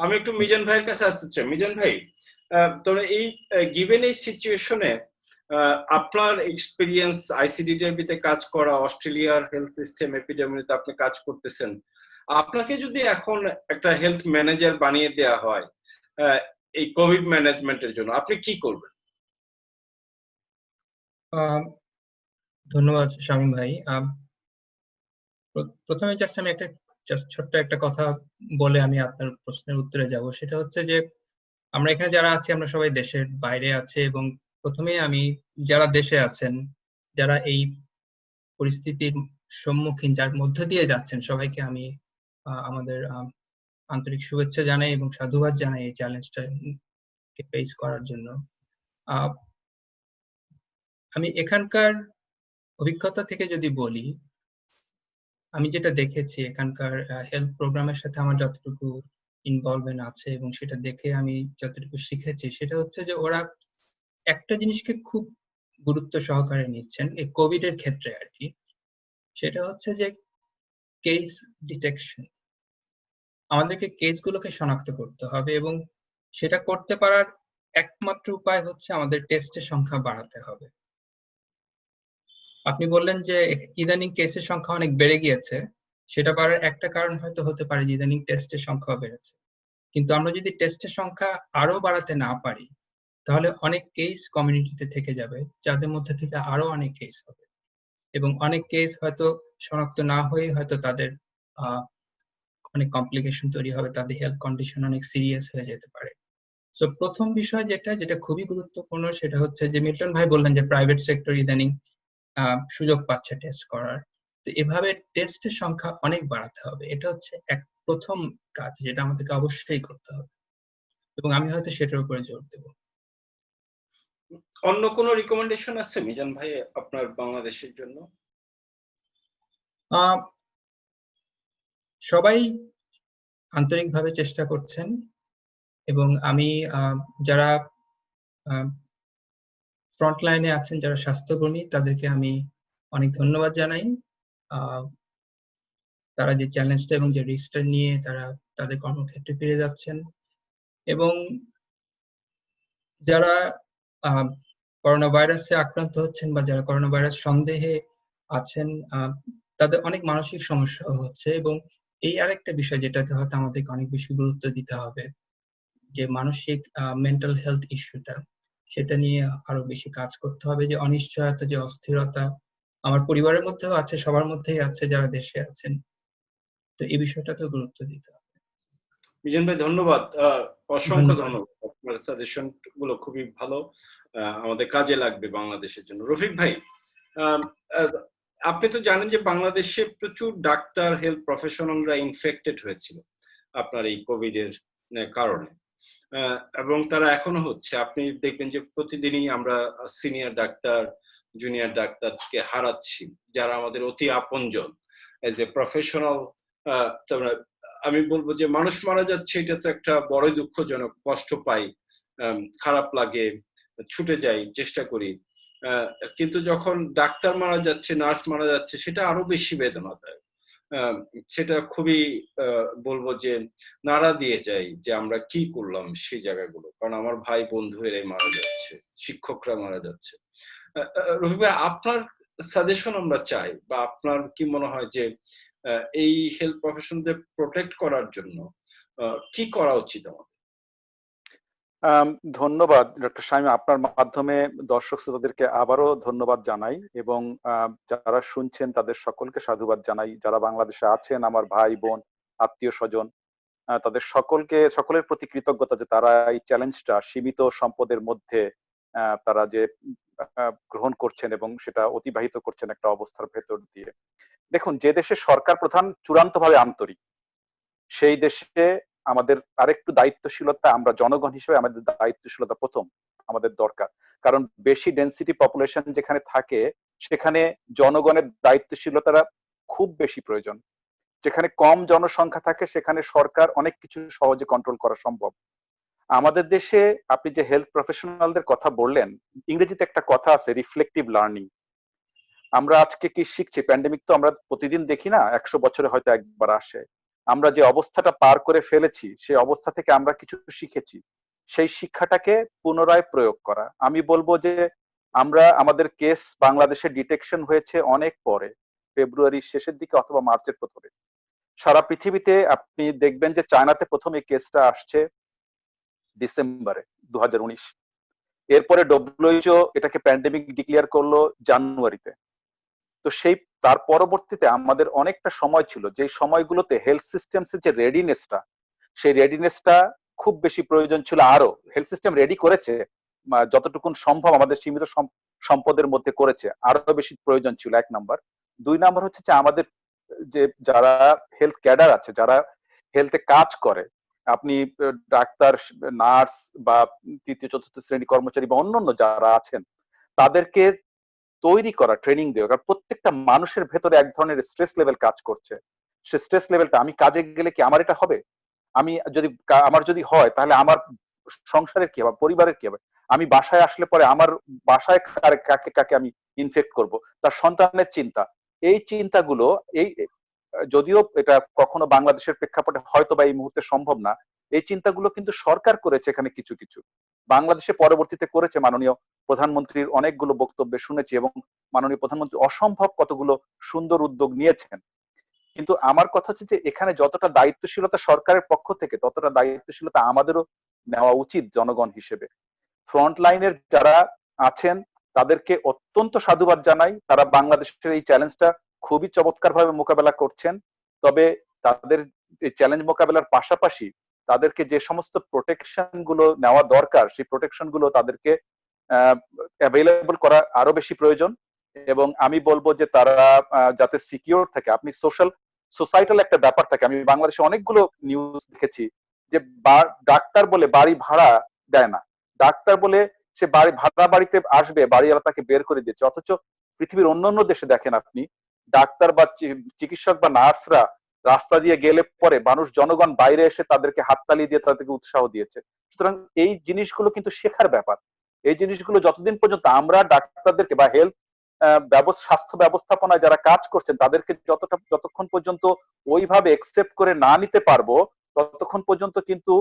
আমি একটু মিজান ভাইয়ের কাছে আসতে চাই। মিজান ভাই, তবে এই গিভেন এই সিচুয়েশনে আপনার এক্সপিরিয়েন্স আইসিডিডিআরবিতে কাজ করা, অস্ট্রেলিয়ার হেলথ সিস্টেম এপিডেমিতে আপনি কাজ করতেছেন, আপনাকে যদি এখন একটা হেলথ ম্যানেজার বানিয়ে দেওয়া হয় এই কোভিড ম্যানেজমেন্টের জন্য, আপনি কি করবেন? ধন্যবাদ শামীম ভাই। প্রথমে আমি একটা ছোট্ট একটা কথা বলে আমি আপনার প্রশ্নের উত্তরে যাব। সেটা হচ্ছে যে আমরা এখানে যারা আছি আমরা সবাই দেশের বাইরে আছি, এবং প্রথমে আমি যারা দেশে আছেন, যারা এই পরিস্থিতির সম্মুখীন, যার মধ্য দিয়ে যাচ্ছেন, সবাইকে আমি আমাদের আন্তরিক শুভেচ্ছা জানাই এবং সাধুবাদ জানাই এই চ্যালেঞ্জটাকে ফেস করার জন্য। আমি এখানকার অভিজ্ঞতা থেকে যদি বলি, আমি যেটা দেখেছি এখানকার হেলথ প্রোগ্রামের সাথে আমার যতটুকু ইনভলভমেন্ট আছে এবং সেটা দেখে আমি যতটুকু শিখেছি, সেটা হচ্ছে যে ওরা একটা জিনিসকে খুব গুরুত্ব সহকারে নিচ্ছেন এই কোভিড এর ক্ষেত্রে আর কি। সেটা হচ্ছে যে কেস ডিটেকশন। আমাদেরকে কেসগুলোকে শনাক্ত করতে হবে এবং সেটা করতে পারার একমাত্র উপায় হচ্ছে আমাদের টেস্টের সংখ্যা বাড়াতে হবে। আপনি বললেন যে ইদানিং কেসের সংখ্যা অনেক বেড়ে গিয়েছে, সেটা বাড়ার একটা কারণ হয়তো হতে পারে যে ইদানিং টেস্টের সংখ্যা বেড়েছে। কিন্তু আমরা যদি টেস্টের সংখ্যা আরো বাড়াতে না পারি, তাহলে অনেক কেস কমিউনিটিতে থেকে যাবে, যাদের মধ্যে থেকে আরো অনেক কেস হবে এবং অনেক কেস হয়তো শনাক্ত না হয়ে হয়তো তাদের অনেক কমপ্লিকেশন তৈরি হবে, তাদের হেলথ কন্ডিশন অনেক সিরিয়াস হয়ে যেতে পারে। সো প্রথম বিষয় যেটা খুবই গুরুত্বপূর্ণ, সেটা হচ্ছে যে মিল্টন ভাই বললেন যে প্রাইভেট সেক্টর ইদানিং সুযোগ পাচ্ছে টেস্ট করার। তো এভাবে টেস্টের সংখ্যা অনেক বাড়াতে হবে। এটা হচ্ছে প্রথম কাজ যেটা আমাদেরকে অবশ্যই করতে হবে এবং আমি হয়তো সেটার উপরে জোর দেব। অন্য কোনো রিকমেন্ডেশন আছে মিজান ভাই আপনার বাংলাদেশের জন্য? সবাই আন্তরিকভাবে চেষ্টা করছেন এবং আমি যারা ফ্রন্ট লাইনে আছেন, যারা স্বাস্থ্যকর্মী, তাদেরকে আমি অনেক ধন্যবাদ জানাই। তারা যে চ্যালেঞ্জটা এবং যে রিস্কটা নিয়ে তারা তাদের কর্মক্ষেত্রে ফিরে যাচ্ছেন, এবং যারা করোনা ভাইরাসে আক্রান্ত হচ্ছেন বা যারা করোনা ভাইরাস সন্দেহে আছেন, তাদের অনেক মানসিক সমস্যা হচ্ছে। এবং এই আরেকটা বিষয় যেটাতে হয়তো আমাদেরকে অনেক বেশি গুরুত্ব দিতে হবে, যে মানসিক মেন্টাল হেলথ ইস্যুটা, সেটা নিয়ে আরো বেশি কাজ করতে হবে। যে অনিশ্চয়তা, যে অস্থিরতা আমার পরিবারের মধ্যেও আছে, সবার মধ্যেই আছে যারা দেশে আছেন। তো এই বিষয়টাকেও গুরুত্ব দিতে হবে। মিজান ভাই ধন্যবাদ, অসংখ্য ধন্যবাদ। আপনার সাজেশন গুলো খুবই ভালো, আমাদের কাজে লাগবে বাংলাদেশের জন্য। রফিক ভাই, আপনি তো জানেন যে বাংলাদেশে প্রচুর ডাক্তার, হেলথ প্রফেশনালরা ইনফেক্টেড হয়েছিল আপনার এই কোভিড এর কারণে। এবং তারা এখনো হচ্ছে। আপনি দেখবেন যে প্রতিদিনই আমরা সিনিয়র ডাক্তার, জুনিয়র ডাক্তারকে হারাচ্ছি, যারা আমাদের অতি আপনজন। এজ এ প্রফেশনাল আমি বলবো যে মানুষ মারা যাচ্ছে, এটা তো একটা বড়ই দুঃখজনক, কষ্ট পাই, খারাপ লাগে, ছুটে যাই, চেষ্টা করি। কিন্তু যখন ডাক্তার মারা যাচ্ছে, নার্স মারা যাচ্ছে, সেটা আরো বেশি বেদনাদায়ক। সেটা খুবই বলবো যে নাড়া দিয়ে যায় যে আমরা কি করলাম সেই জায়গাগুলো। কারণ আমার ভাই বন্ধু এরাই মারা যাচ্ছে, শিক্ষকরা মারা যাচ্ছে। রফিক ভাই, আপনার সাজেশন আমরা চাই, বা আপনার কি মনে হয় যে এই হেলথ প্রফেশনদের প্রোটেক্ট করার জন্য কি করা উচিত আমাদের? ধন্যবাদ ডক্টর শামীম, আপনার মাধ্যমে দর্শক শ্রোতাদেরকে আবারও ধন্যবাদ জানাই, এবং যারা শুনছেন তাদের সকলকে সাধুবাদ জানাই। যারা বাংলাদেশে আছেন, আমার ভাই বোন আত্মীয় স্বজন, তাদের সকলের প্রতি কৃতজ্ঞতা যে তারা এই চ্যালেঞ্জটা সীমিত সম্পদের মধ্যে তারা যে গ্রহণ করছেন এবং সেটা অতিবাহিত করছেন একটা অবস্থার ভেতর দিয়ে। দেখুন, যে দেশে সরকার প্রধান চূড়ান্তভাবে আন্তরিক, সেই দেশে আমাদের আরেকটু দায়িত্বশীলতা, আমরা জনগণ হিসেবে আমাদের দায়িত্বশীলতা প্রথম আমাদের দরকার। কারণ বেশি ডেন্সিটি পপুলেশন যেখানে থাকে, সেখানে জনগণের দায়িত্বশীলতাটা খুব বেশি প্রয়োজন। যেখানে কম জনসংখ্যা থাকে, সেখানে সরকার অনেক কিছু সহজে কন্ট্রোল করা সম্ভব। আমাদের দেশে আপনি যে হেলথ প্রফেশনালদের কথা বললেন, ইংরেজিতে একটা কথা আছে, রিফ্লেকটিভ লার্নিং। আমরা আজকে কি শিখছি? প্যান্ডেমিক তো আমরা প্রতিদিন দেখি না, 100 বছরে হয়তো একবার আসে। আমরা যে অবস্থাটা পার করে ফেলেছি, সেই অবস্থা থেকে আমরা কিছু শিখেছি, সেই শিক্ষাটাকে পুনরায় প্রয়োগ করা। আমি বলবো যে আমরা আমাদের কেস বাংলাদেশে ডিটেকশন হয়েছে অনেক পরে, ফেব্রুয়ারির শেষের দিকে অথবা মার্চের প্রথমে। সারা পৃথিবীতে আপনি দেখবেন যে চায়নাতে প্রথম এই কেসটা আসছে ডিসেম্বরে 2019। এরপরে ডব্লিউএইচও এটাকে প্যান্ডেমিক ডিক্লেয়ার করলো জানুয়ারিতে। তো তার পরবর্তীতে আমাদের অনেকটা সময় ছিল, যে সময়গুলোতে হেলথ সিস্টেমসের যে রেডিনেসটা, সেই রেডিনেসটা খুব বেশি প্রয়োজন ছিল। আরো হেলথ সিস্টেম রেডি করেছে, যতটুকুন সম্ভব আমাদের সীমিত সম্পদের মধ্যে করেছে, আরো বেশি প্রয়োজন ছিল, 1 নাম্বার। 2 নাম্বার হচ্ছে যে আমাদের যে যারা হেলথ ক্যাডার আছে, যারা হেলথে কাজ করে, আপনি ডাক্তার, নার্স বা তৃতীয় চতুর্থ শ্রেণী কর্মচারী বা অন্যান্য যারা আছেন, তাদেরকে তৈরি করা, ট্রেনিং দেওয়া। কারণ প্রত্যেকটা মানুষের ভেতরে এক ধরনের স্ট্রেস লেভেল কাজ করছে। সে স্ট্রেস লেভেলটা, আমি কাজে গেলে কি আমার এটা হবে? আমি যদি আমার যদি হয়, তাহলে আমার সংসারের কি হবে, পরিবারের কি হবে? আমি বাসায় আসলে পরে আমার বাসায় কাকে কাকে আমি ইনফেক্ট করব, তার সন্তানের চিন্তা। এই চিন্তাগুলো, এই যদিও এটা কখনো বাংলাদেশের প্রেক্ষাপটে হয়তো বা এই মুহূর্তে সম্ভব না, এই চিন্তাগুলো কিন্তু সরকার করেছে এখানে কিছু কিছু। বাংলাদেশে পরবর্তীতে করেছে, মাননীয় প্রধানমন্ত্রীর অনেকগুলো বক্তব্যে শুনেছি, এবং মাননীয় প্রধানমন্ত্রী অসম্ভব কতগুলো সুন্দর উদ্যোগ নিয়েছেন। কিন্তু আমার কথা হচ্ছে যে এখানে যতটা দায়িত্বশীলতা সরকারের পক্ষ থেকে, ততটা দায়িত্বশীলতা আমাদেরও নেওয়া উচিত জনগণ হিসেবে। ফ্রন্ট লাইনের যারা আছেন তাদেরকে অত্যন্ত সাধুবাদ জানাই, তারা বাংলাদেশের এই চ্যালেঞ্জটা খুবই চমৎকার ভাবে মোকাবেলা করছেন। তবে তাদের এই চ্যালেঞ্জ মোকাবেলার পাশাপাশি তাদেরকে যে সমস্ত প্রোটেকশন গুলো নেওয়া দরকার, সেই প্রোটেকশন গুলো তাদেরকে অ্যাভেলেবল করা আরো বেশি প্রয়োজন। এবং আমি বলবো যে তারা যাতে সিকিউর থাকে। আপনি সোসাইটাল একটা ব্যাপার থাকে। আমি বাংলাদেশে অনেকগুলো নিউজ দেখেছি যে ডাক্তার বলে বাড়ি ভাড়া দেয় না, ডাক্তার বলে সে ভাড়া বাড়িতে আসবে, বাড়িওয়ালা তাকে বের করে দিচ্ছে। অথচ পৃথিবীর অন্যান্য দেশে দেখেন আপনি, ডাক্তার বা চিকিৎসক বা নার্সরা রাস্তা দিয়ে গেলে পরে মানুষ, জনগণ বাইরে এসে তাদেরকে হাততালি দিয়ে তাদেরকে উৎসাহ দিয়েছে। সুতরাং এই জিনিসগুলো কিন্তু শেখার ব্যাপার। এই জিনিসগুলো যতদিন পর্যন্ত আমরা ডাক্তারদেরকে বা হেলথ স্বাস্থ্য ব্যবস্থাপনায় যারা কাজ করছেন তাদেরকে যতক্ষণ পর্যন্ত ওইভাবে একসেপ্ট করে না নিতে পারবো, ততক্ষণ পর্যন্ত কিন্তু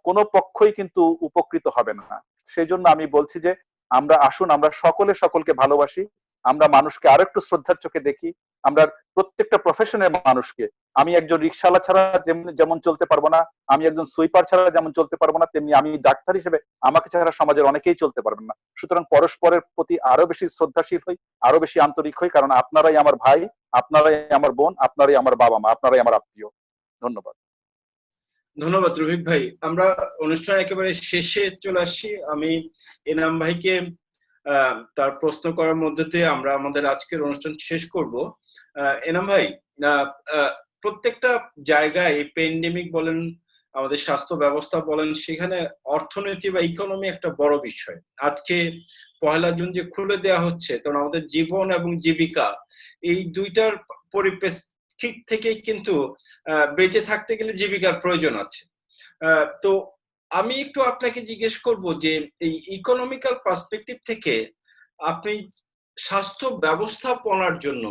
কোনো পক্ষই কিন্তু উপকৃত হবে না। সেই জন্য আমি বলছি যে আমরা আসুন, আমরা সকলে সকলকে ভালোবাসি, আমরা মানুষকে আরো একটু শ্রদ্ধার চোখে দেখি। আমরা প্রত্যেকটা প্রফেশনের মানুষকে, আমি একজন রিক্সাওয়ালা ছাড়া যেমন চলতে পারবো না, আমি একজন সুইপার ছাড়া যেমন চলতে পারবো না, তেমনি আমি ডাক্তার হিসেবে আমাকে ছাড়া সমাজের অনেকেই চলতে পারবেন না। সুতরাং পরস্পরের প্রতি আরো বেশি শ্রদ্ধাশীল হই, আরো বেশি আন্তরিক হই, কারণ আপনারাই আমার ভাই, আপনারাই আমার বোন, আপনারাই আমার বাবা মা, আপনারাই আমার আত্মীয়। ধন্যবাদ। ধন্যবাদ রফিক ভাই। আমরা অনুষ্ঠান একেবারে শেষে চলে আসছি। আমি এনাম ভাইকে তার প্রশ্ন করার মধ্যে দিয়ে আমরা আমাদের আজকের অনুষ্ঠান শেষ করব। এনাম ভাই, প্রত্যেকটা জায়গায় প্যান্ডেমিক বলেন, আমাদের স্বাস্থ্য ব্যবস্থা বলেন, সেখানে অর্থনীতি বা ইকোনমি একটা বড় বিষয়। আজকে 1 জুন যে খুলে দেওয়া হচ্ছে, তখন আমাদের জীবন এবং জীবিকা এই দুইটার পরিপ্রেক্ষিত থেকেই কিন্তু বেঁচে থাকতে গেলে জীবিকার প্রয়োজন আছে। তো আমি একটু আপনাকে জিজ্ঞেস করব যে এই ইকোনমিক্যাল পার্সপেক্টিভ থেকে আপনি স্বাস্থ্য ব্যবস্থাপনার জন্য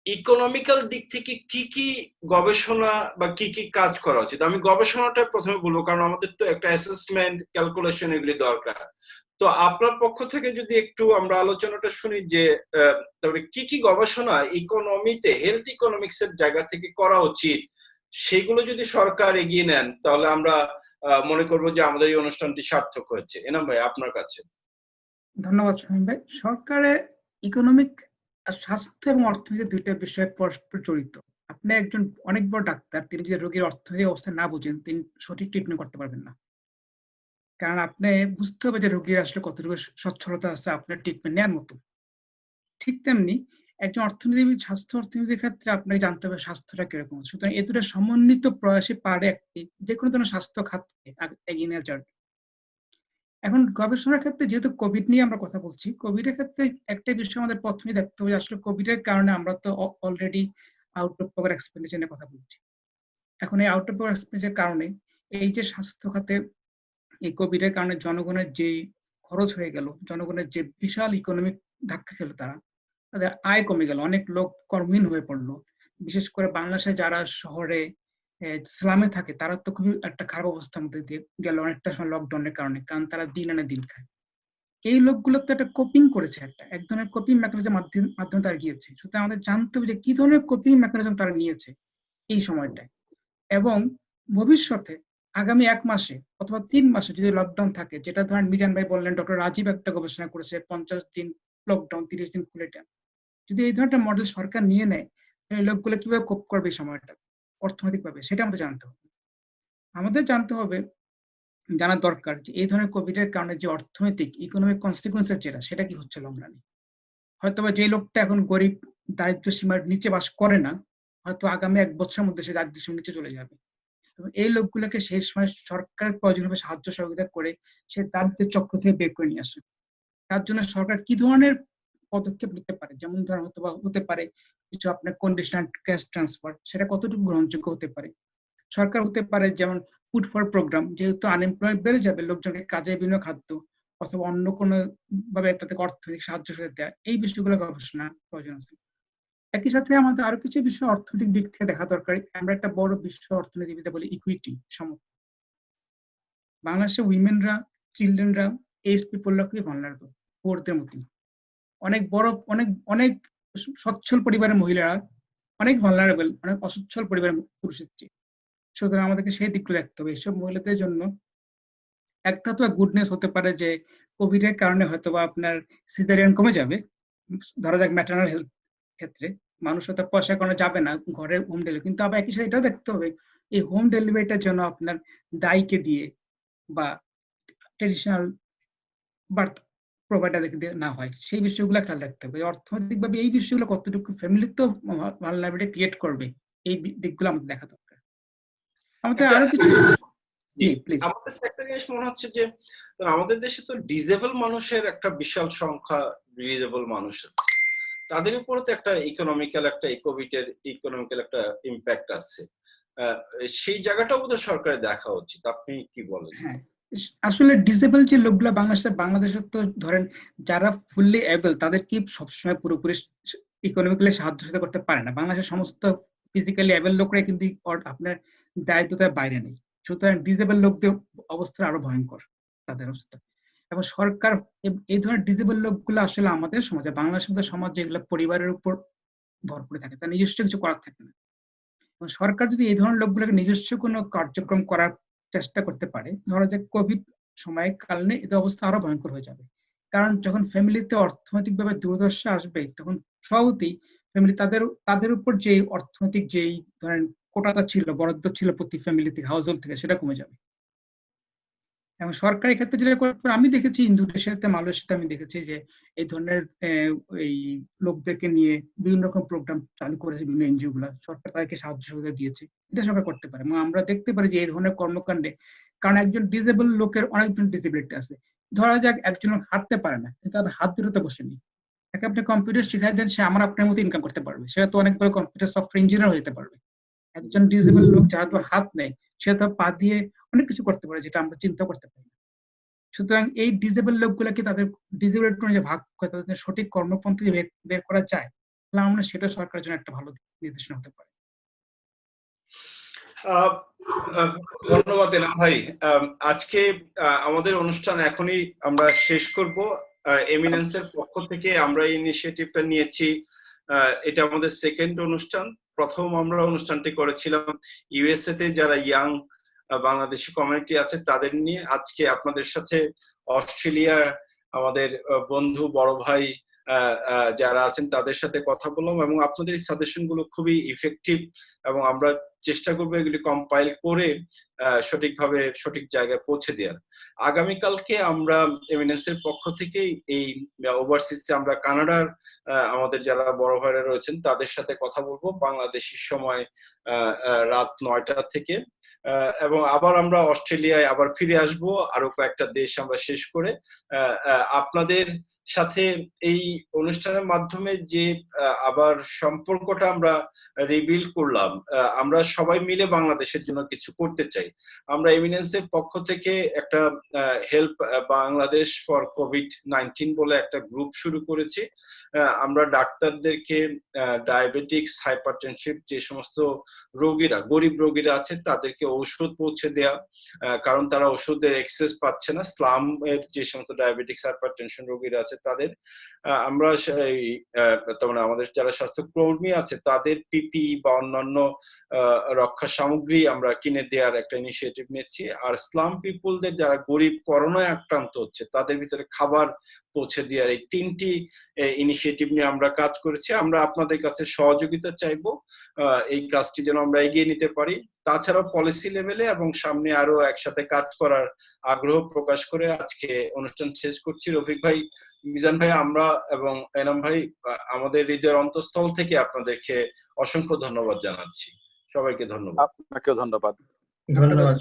ইকোনমিক্যাল দিক থেকে কি কি গবেষণা বা কি কি কাজ করা উচিত? আমি গবেষণাটা প্রথমে বলবো, কারণ আমাদের তো একটা অ্যাসেসমেন্ট, ক্যালকুলেশন এগুলি দরকার। তো আপনার পক্ষ থেকে যদি একটু আমরা আলোচনাটা শুনি যে তারপরে কি কি গবেষণা ইকোনমিতে, হেলথ ইকোনমিক্স এর জায়গা থেকে করা উচিত, সেগুলো যদি সরকার এগিয়ে নেন, তাহলে আমরা মনে করবো যে আমাদের এই অনুষ্ঠানটি সার্থক হয়েছে। এনাম ভাই, আপনার কাছে। ধন্যবাদ শামীম ভাই। সরকারের ইকোনমিক স্বাস্থ্য এবং অর্থনীতি দুইটা বিষয় পরস্পর জড়িত। আপনি একজন অনেক বড় ডাক্তার, তিনি যদি রোগীর অর্থনৈতিক অবস্থা না বুঝেন, তিনি সঠিক ট্রিটমেন্ট করতে পারবেন না। কারণ আপনি বুঝতে হবে যে রোগীর আসলে কতটুকু সচ্ছলতা আছে আপনার ট্রিটমেন্ট নেওয়ার মতো। ঠিক তেমনি একজন অর্থনীতিবিদ, স্বাস্থ্য অর্থনীতির ক্ষেত্রে আপনাকে জানতে হবে স্বাস্থ্যটা কিরকম। সুতরাং এই দুটো সমন্বিত প্রয়াসে পারে একটি যে কোনো ধরনের স্বাস্থ্য খাতকে এগিয়ে নেওয়া যায়। এখন গবেষণার ক্ষেত্রে যেহেতু কোভিড নিয়ে আমরা কথা বলছি, কোভিডের ক্ষেত্রে একটা বিষয় আমাদের প্রথমেই দেখতে হবে, আসলে কোভিডের কারণে আমরা তো already out of pocket expenditure নিয়ে কথা বলছি। এখন এই আউট অফ পকেট এক্সপেন্ডিচারের কারণে এই যে স্বাস্থ্য খাতে এই কোভিডের কারণে জনগণের যে খরচ হয়ে গেল, জনগণের যে বিশাল ইকোনমিক ধাক্কা খেলো, তাদের আয় কমে গেল, অনেক লোক কর্মহীন হয়ে পড়লো। বিশেষ করে বাংলাদেশে যারা শহরে স্লামে থাকে, তারা তো খুবই একটা খারাপ অবস্থার মধ্যে দিয়ে গেল অনেকটা সময় লকডাউনের কারণে, কারণ তারা দিন আনে দিন খায়। এই লোকগুলো তো একটা কোপিং করেছে, এক ধরনের কোপিং মেকানিজম মাধ্যমে তারা গিয়েছে। সুতরাং আমাদের জানতে হবে যে কি ধরনের কোপিং মেকানিজম তারা নিয়েছে এই সময়টায়, এবং ভবিষ্যতে আগামী 1 মাসে অথবা 3 মাসে যদি লকডাউন থাকে, যেটা ধরেন মিজান ভাই বললেন, ডক্টর রাজীব একটা গবেষণা করেছে 50 দিন লকডাউন, 30 দিন খুলে দেন। যদি এই ধরনের মডেল সরকার নিয়ে নেয়, তাহলে লোকগুলো কিভাবে কোপ করবে এই সময়টা অর্থনৈতিকভাবে, সেটা আমাদের জানতে হবে। আমাদের জানতে হবে, জানা দরকার যে এই ধরনের কোভিড এর কারণে যে অর্থনৈতিক ইকোনমিক কনসিকুয়েন্সেস যেটা, সেটা কি হচ্ছে লং রানে। হয়তোবা যে লোকটা এখন গরিব, দারিদ্র সীমার নিচে বাস করে না, হয়তো আগামী 1 বছরের মধ্যে সে দারিদ্র সীমার নিচে চলে যাবে। এবং এই লোকগুলোকে সেই সময় সরকার প্রয়োজনীয় সাহায্য সহযোগিতা করে সে দারিদ্রের চক্র থেকে বের করে নিয়ে আসে। তার জন্য সরকার কি ধরনের পদক্ষেপ নিতে পারে, যেমন ধরেন হতে পারে কিছু আপনার কন্ডিশনাল ক্যাশ ট্রান্সফার, সেটা কতটুকু গ্রহণযোগ্য হতে পারে। সরকার হতে পারে যেমন ফুড ফর প্রোগ্রাম, যেহেতু আনএমপ্লয়েড বেড়ে যাবে, লোকজনকে কাজের বিভিন্ন খাদ্য অথবা অন্য কোনো ভাবে তাদেরকে অর্থনৈতিক সাহায্য দেওয়া, এই বিষয়গুলো গবেষণা প্রয়োজন আছে। একই সাথে আমাদের আরো কিছু বিষয় অর্থনৈতিক দিক থেকে দেখা দরকার। আমরা একটা বড় বিশ্ব অর্থনীতিবিদে বলি ইকুইটি সমতা। বাংলাদেশে উইমেনরা, চিলড্রেনরা, এজ পিপলরা খুবই ভালনারেবল, পুয়ারদের মতোই। অনেক বড় অনেক সচ্ছল পরিবারের মহিলারা অনেক ভালনারেবল, অনেক অসচ্ছল পরিবারের পুরুষের চেয়ে। সুতরাং আমাদেরকে সেই দিকগুলো দেখতে হবে। এসব মহিলাদের জন্য একটা তো গুডনেস হতে পারে যে কোভিড এর কারণে হয়তোবা আপনার সিজারিয়ান কমে যাবে, ধরা যাক ম্যাটারনাল হেলথ ক্ষেত্রে মানুষ হয়তো পয়সা কোনো যাবে না ঘরে হোম ডেলিভারি। কিন্তু আবার একই সাথে এটাও দেখতে হবে এই হোম ডেলিভারিটার জন্য আপনার দায়কে দিয়ে বা ট্রেডিশনাল বার্থ প্রোভাইডারকে দিয়ে না হয়, সেই বিষয়গুলো খেয়াল রাখতে হবে। অর্থনৈতিকভাবে এই বিষয়গুলো কতটুকু ফ্যামিলির তো ভালনারেবিলিটি ক্রিয়েট করবে, এই দিকগুলো আমাদের দেখা দরকার। আমাদের আরো কিছু আমাদের একটা জিনিস মনে হচ্ছে যে আমাদের দেশে তো ডিসেবল মানুষের একটা বিশাল সংখ্যা, ডিসেবল মানুষ আছে, তাদের উপরে তো একটা ইকোনমিক্যাল একটা ইম্প্যাক্ট আছে। সেই জায়গাটাও বোধহয় সরকারের দেখা উচিত। আপনি কি বলেন? হ্যাঁ, আসলে ডিসেবল যে লোকগুলো বাংলাদেশে তো ধরেন যারা ফুললি এবল, তাদের কি সবসময় পুরোপুরি ইকোনমিক্যালি সাহায্য করতে পারে না। বাংলাদেশের সমস্ত ফিজিক্যালি এবল লোকরা কিন্তু আপনার দায়িত্বতার বাইরে নেই। সুতরাং ডিসেবল লোকদের অবস্থা আরো ভয়ঙ্কর, তাদের অবস্থা। এবং সরকার এই ধরনের ডিসেবল লোকগুলো আসলে আমাদের সমাজে, বাংলাদেশের সমাজ যেগুলো পরিবারের উপর ভর করে থাকে, তার নিজস্ব কিছু করার থাকে না। সরকার যদি এই ধরনের লোকগুলোকে নিজস্ব কোনো কার্যক্রম করার চেষ্টা করতে পারে, ধরো যে কোভিড সময় কারণে এদের অবস্থা আরো ভয়ঙ্কর হয়ে যাবে। কারণ যখন ফ্যামিলিতে অর্থনৈতিকভাবে দুর্দশা আসবে, তখন স্বভাবতই ফ্যামিলি তাদের উপর যে অর্থনৈতিক যেই ধরেন কোটাটা ছিল, বরাদ্দ ছিল প্রতি ফ্যামিলি থেকে, হাউস হোল্ড থেকে, সেটা কমে যাবে। এবং সরকারি ক্ষেত্রে যেটা করতে পারে, আমি দেখেছি ইন্দোনেশিয়াতে, মালয়েশিয়াতে আমি দেখেছি যে এই ধরনের এই লোকদেরকে নিয়ে বিভিন্ন রকম প্রোগ্রাম চালু করেছে বিভিন্ন এনজিও গুলা, সরকার তাদেরকে সাহায্য সুবিধা দিয়েছে। এটা সরকার করতে পারে এবং আমরা দেখতে পারি যে এই ধরনের কর্মকাণ্ডে, কারণ একজন ডিসেবল লোকের অনেকজন ডিসেবিলিটি আছে। ধরা যাক একজন হাঁটতে পারে না, কিন্তু তার হাত দুটোতে বসেনি, তাকে আপনি কম্পিউটার শিখাই দেন, সে আমার আপনার মতো ইনকাম করতে পারবে, সে তো অনেক বড় কম্পিউটার সফটওয়্যার ইঞ্জিনিয়ার হতে পারবে। একজন ডিসেবল লোক যার তো হাত নেই, সে তো পা দিয়ে অনেক কিছু করতে পারে যেটা আমরা চিন্তা করতে পারি না। সুতরাং এই ডিসেবল লোকগুলোকে তাদের ডিসেবিলিটি অনুযায়ী ভাগ করে তাদের সঠিক কর্মপন্থা যদি বের করা যায়, তাহলে আমরা সেটা সরকারের জন্য একটা ভালো নির্দেশনা হতে পারে। আহ, আহ, ধন্যবাদ এনাম ভাই। আজকে আমাদের অনুষ্ঠান এখনই আমরা শেষ করব। এমিনেন্সের পক্ষ থেকে আমরা এই ইনিশিয়েটিভটা নিয়েছি, এটা আমাদের সেকেন্ড অনুষ্ঠান। প্রথম আমরা অনুষ্ঠানটি করেছিলাম ইউএসএ তে যারা ইয়াং বাংলাদেশি কমিউনিটি আছে তাদের নিয়ে। আজকে আপনাদের সাথে অস্ট্রেলিয়ার আমাদের বন্ধু বড় ভাই যারা আছেন তাদের সাথে কথা বললাম, এবং আপনাদের এই সাজেশন গুলো খুবই ইফেক্টিভ, এবং আমরা চেষ্টা করবো এগুলি কম্পাইল করে সঠিকভাবে সঠিক জায়গায় পৌঁছে দেওয়ার। আগামীকালকে আমরা এমিনেন্সের পক্ষ থেকে এই ওভারসিজে আমরা কানাডার আমাদের যারা বড় ভাইরা রয়েছেন তাদের সাথে কথা বলবো বাংলাদেশি সময় রাত 9টা থেকে, এবং আবার আমরা অস্ট্রেলিয়ায় আবার ফিরে আসব আরো কয়েকটা দেশ আমরা শেষ করে। আপনাদের সাথে এই অনুষ্ঠানের মাধ্যমে যে আবার সম্পর্কটা আমরা রিবিল্ড করলাম, আমরা সবাই মিলে বাংলাদেশের জন্য কিছু করতে চাই। আমরা এমিনেন্সের পক্ষ থেকে একটা হেল্প বাংলাদেশ ফর কোভিড-19 বলে একটা গ্রুপ শুরু করেছি। আমরা ডাক্তারদেরকে ডায়াবেটিক্স, হাইপারটেনশন যে সমস্ত রোগীরা, গরিব রোগীরা আছে তাদেরকে ঔষধ পৌঁছে দেয়া, কারণ তারা ওষুধের এক্সেস পাচ্ছে না। স্লামের যে সমস্ত ডায়াবেটিক্স, হাইপারটেনশন রোগীরা আছে তাদের আমরা মানে আমাদের যারা স্বাস্থ্যকর্মী আছে তাদের পিপি বা অন্যান্য রক্ষা সামগ্রী আমরা কিনে দেওয়ার একটা ইনিশিয়েটিভ নিয়েছি। আর স্লাম পিপুলদের যারা গরিব করোনায় আক্রান্ত হচ্ছে তাদের ভিতরে খাবার পৌঁছে দেওয়ার এই 3টি ইনিশিয়েটিভ নিয়ে আমরা কাজ করেছি। আমরা আপনাদের কাছে সহযোগিতা চাইবো এই কাজটি যেন আমরা এগিয়ে নিতে পারি। তাছাড়াও পলিসি লেভেলে এবং সামনে আরো একসাথে কাজ করার আগ্রহ প্রকাশ করে আজকে অনুষ্ঠান শেষ করছি। রফিক ভাই, মিজান ভাই, আমরা এবং এনাম ভাই আমাদের হৃদয়ের অন্তঃস্থল থেকে আপনাদেরকে অসংখ্য ধন্যবাদ জানাচ্ছি। সবাইকে ধন্যবাদ। আপনাকেও ধন্যবাদ। ধন্যবাদ।